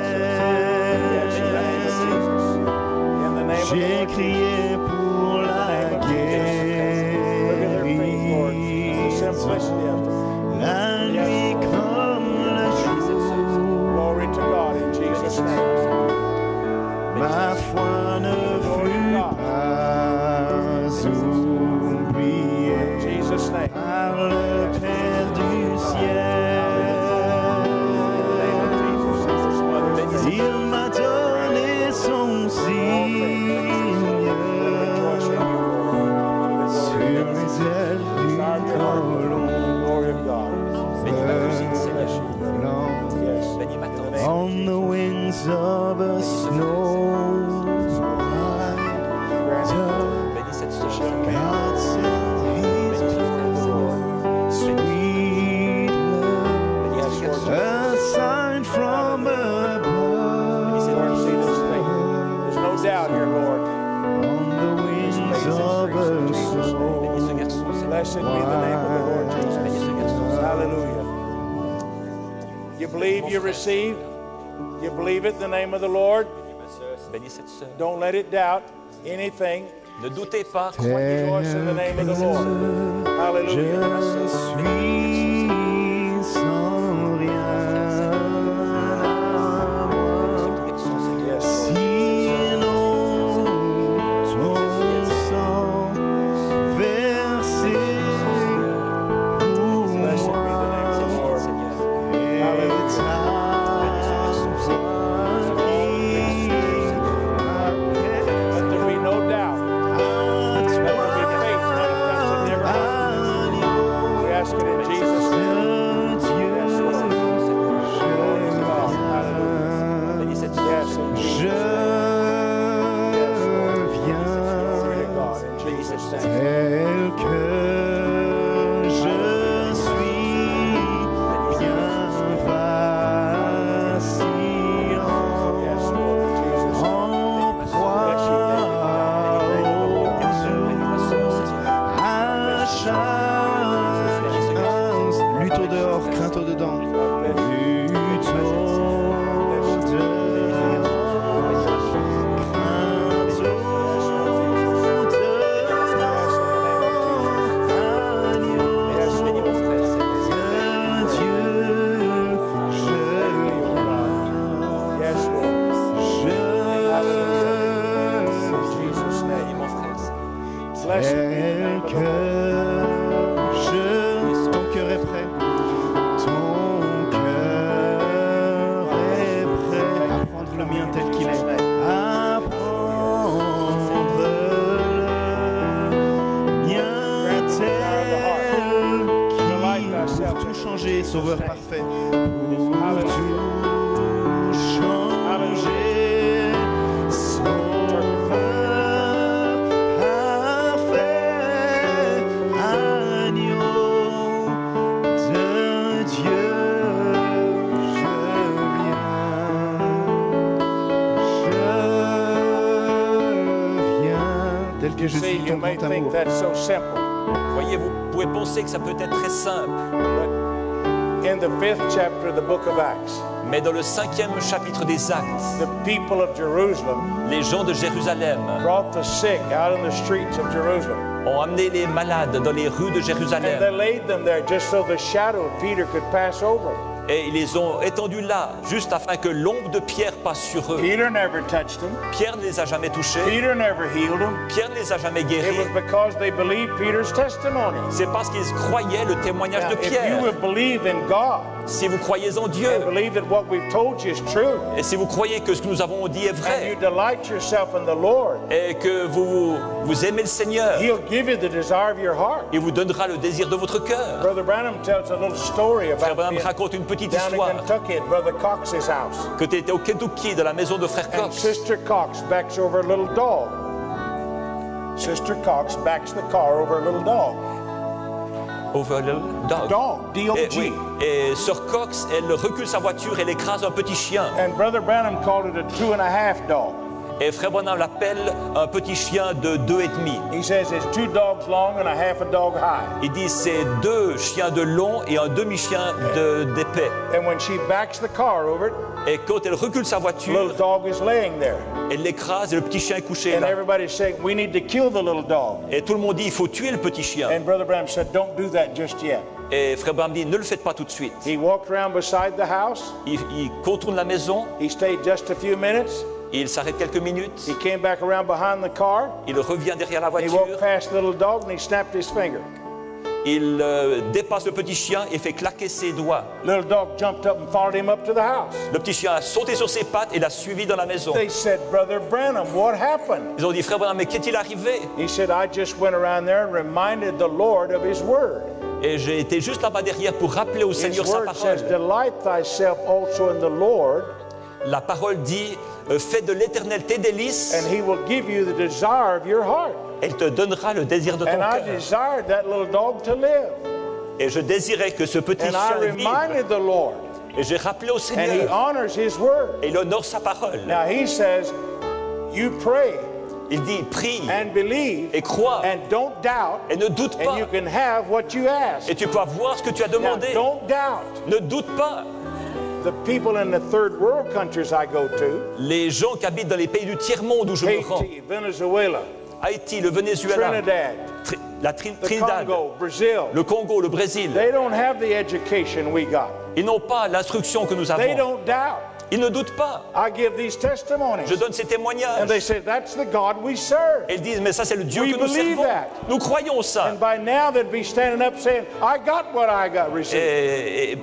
Blessed be the name of the Lord Jesus. Hallelujah. You believe, you receive. You believe it, the name of the Lord. Bénis cette sœur. Don't let it doubt anything. Ne doutez pas. Rejoice in the name of the Lord. Je Hallelujah. suis sans rien à moi. Yes, Sinon, ton sang versé pour blessed be the moi name of the Lord. est ta voix qui Let there be no doubt. m'appelle Let there be faith manifested in every heart. We ask it in Jesus' name. Yes, Lord. Praise God. Hallelujah. Bénis cette sœur. Yes, in Jesus' Je name. Glory to viens God. In Jesus' name. tel que je suis, bien vacillant, Yes, Lord. In Jesus' name. en proie à chaque instant. Lutte au dehors, crainte au dedans. Lutte au Yes, Bénis mon frère. yes, Lord. In Jesus' name. Bénis mon frère. Blessed be the name of the Lord. Ton cœur est prêt. Ton cœur est prêt à prendre le mien tel qu'il est. À prendre le mien tel qu'il est. Pour tout changer, Sauveur parfait. Pour tout changer, Sauveur parfait, agneau de Dieu, je viens, tel que je See, suis you ton may grand think amour. that's so simple. Voyez, vous pouvez penser que ça peut être très simple, But in the 5th chapter of the book of Acts, mais dans le 5e chapitre des Actes, the people of Jerusalem les gens de Jérusalem brought the sick out in the streets of Jerusalem. ont amené les malades dans les rues de And they Jérusalem laid them there just so the shadow of Peter could pass over. et ils les ont étendus là, juste afin que l'ombre de Pierre passe sur eux. Peter never touched them. Pierre ne les a jamais touchés, Peter never healed them. Pierre ne les a jamais It guéris. was because they believed Peter's testimony. C'est parce qu'ils croyaient le témoignage Now, de if you Pierre. will believe in God Si vous croyez en Dieu and believe that what we've told you is true, et si vous croyez que ce que nous avons dit est and you vrai delight yourself in the Lord, et que vous aimez le Seigneur, He'll give you the desire of your heart. il vous donnera le désir de votre cœur. Brother Branham tells a little story Frère about Branham being raconte une petite down in histoire Kentucky at Brother Cox's house. que tu étais au Kentucky, de la maison de Frère And Cox. Sister Cox backs over a little dog. Sister Cox backs the car over a little dog. Over a little dog. Dog, Et, D-O-G. oui. Et Sœur Cox, elle recule sa voiture, elle écrase un petit chien. And Brother Branham called it a 2.5 dog. Et Frère Branham l'appelle un petit chien de 2,5. He says it's 2 dogs long and a half a dog high. Il dit c'est 2 chiens de long et un demi-chien d'épais. And when she backs the car over it, Et quand elle recule sa the little voiture, dog is laying there. elle l'écrase et le petit chien est couché And là. everybody's saying, we need to kill the little dog. Et tout le monde dit il faut tuer le petit chien. And Brother Branham said, don't do that just yet. Et Frère Branham dit ne le faites pas tout de suite. He walked around beside the house. Il contourne la maison, He stayed just a few minutes. il s'arrête quelques minutes, He came back around behind the car. il revient derrière la He voiture, walked past the little dog and he snapped his finger. il dépasse le petit chien et fait claquer ses doigts. Little dog jumped up and followed him up to the house. Le petit chien a sauté sur ses pattes et l'a suivi dans la maison. They said, Brother Branham, what happened? Ils ont dit Frère Branham, mais qu'est-il arrivé? He said, I just went around there and reminded the Lord of His word. Et j'ai été juste là-bas derrière pour rappeler au His Seigneur sa word says, parole. delight thyself also in the Lord, La parole dit fais de l'Éternel tes délices, and He will give you the desire of your heart. elle te donnera le désir de ton And I cœur. desired that little dog to live. Et je désirais que ce petit And I chien vive. reminded the Lord, Et j'ai rappelé au and He Seigneur. honors His word. Et il honore sa parole. Now He says, you pray Il dit, prie and believe et crois and don't doubt, et ne doute and pas. you can have what you ask. Et tu peux avoir ce que tu as Now, demandé. don't doubt. Ne doute pas. The people in the third world countries I go to, Les gens qui habitent dans les pays du tiers-monde où je me rends, Haiti, Venezuela, Haïti, le Venezuela, Trinidad, la the Trinidad, Congo, Brazil, le Congo, le Brésil, they don't have the education we got. ils n'ont pas l'instruction que nous They avons. don't doubt. Ils ne doutent pas. I give these testimonies. Je donne ces And témoignages. they say, that's the God we serve. Et ils disent, mais ça c'est le Dieu We que nous believe servons. that. Nous croyons ça. And by now they'd be standing up saying, I got what I got received.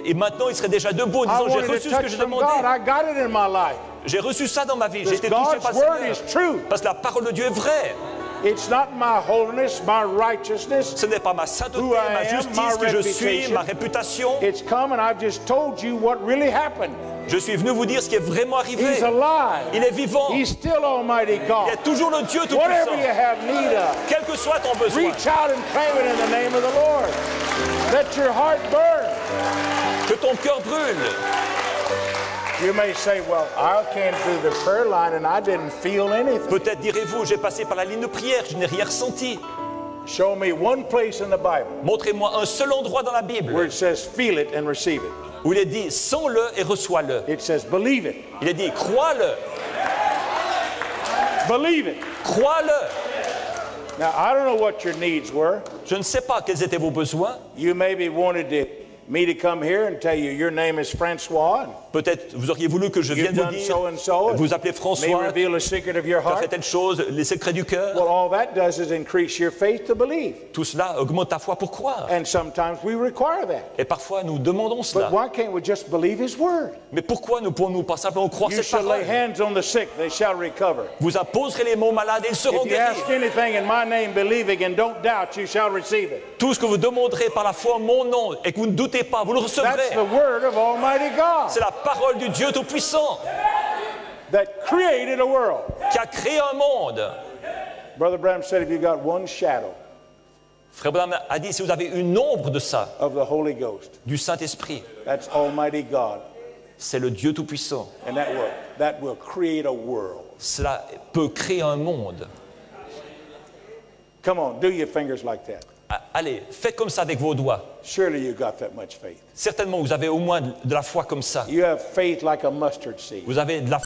Et maintenant, ils seraient déjà debout en I disant, j'ai wanted reçu to ce que touch j'ai from demandé. God. I got it in my life. J'ai reçu ça dans ma vie. J'ai Because été touché par God's le word Seigneur. is true. Parce que la parole de Dieu est vraie. It's not my holiness, my righteousness. Ce n'est pas ma sainteté, Who I ma am, justice, my qui je suis, reputation. ma réputation. It's come and I've just told you what really happened. Je suis venu vous dire ce qui est vraiment arrivé. He's alive. Il est vivant. He's still Almighty Il God. est toujours le Dieu Whatever Tout-Puissant. you have need of, Quel que soit ton besoin, reach out and claim it in the name of the Lord. Let your heart burn. que ton cœur brûle. You may say, well, I came through the prayer line and I didn't feel anything. Peut-être direz-vous, j'ai passé par la ligne de prière, je n'ai rien ressenti. Show me one place in the Bible Montrez-moi un seul endroit dans la Bible where it says feel it and receive it. où il est dit, sens-le et reçois-le. It says believe it. Il est dit, crois-le, Believe it. crois-le. Now, I don't know what your needs were. Je ne sais pas quels étaient vos besoins. You maybe wanted me to come here and tell you your name is Francois. And Peut-être vous auriez voulu que je you've vienne vous done dire, so and so. and vous appelez may François, reveal a secret of your tu as fait heart. telle chose, les secrets du cœur. Well, all that does is increase your faith to believe. Tout cela augmente ta foi pour croire. And sometimes we require that. Et parfois nous demandons But cela. why can't we just believe His Word? Mais pourquoi ne pourrions-nous pas simplement croire You cette shall lay parole? hands on the sick, they shall recover. Vous imposerez les mots aux malades et ils seront If you ask guéris. anything in my name, believing and don't doubt, you shall receive it. Tout ce que vous demanderez par la foi en mon nom et que vous ne doutez pas, vous le That's recevrez. the Word of Almighty God C'est la parole du Dieu Tout-Puissant that created a world. qui a créé un monde. Brother Branham said if you got one shadow Frère Branham a dit, si vous avez une ombre de ça, of the Holy Ghost, du Saint-Esprit, that's Almighty God. c'est le Dieu Tout-Puissant. And that will create a world. Cela peut créer un monde. Come on, do your fingers like that. Allez, faites comme ça avec vos doigts. Surely you got that much faith. Certainement, vous avez au moins de la foi comme ça. You have faith like a mustard seed. Vous avez de la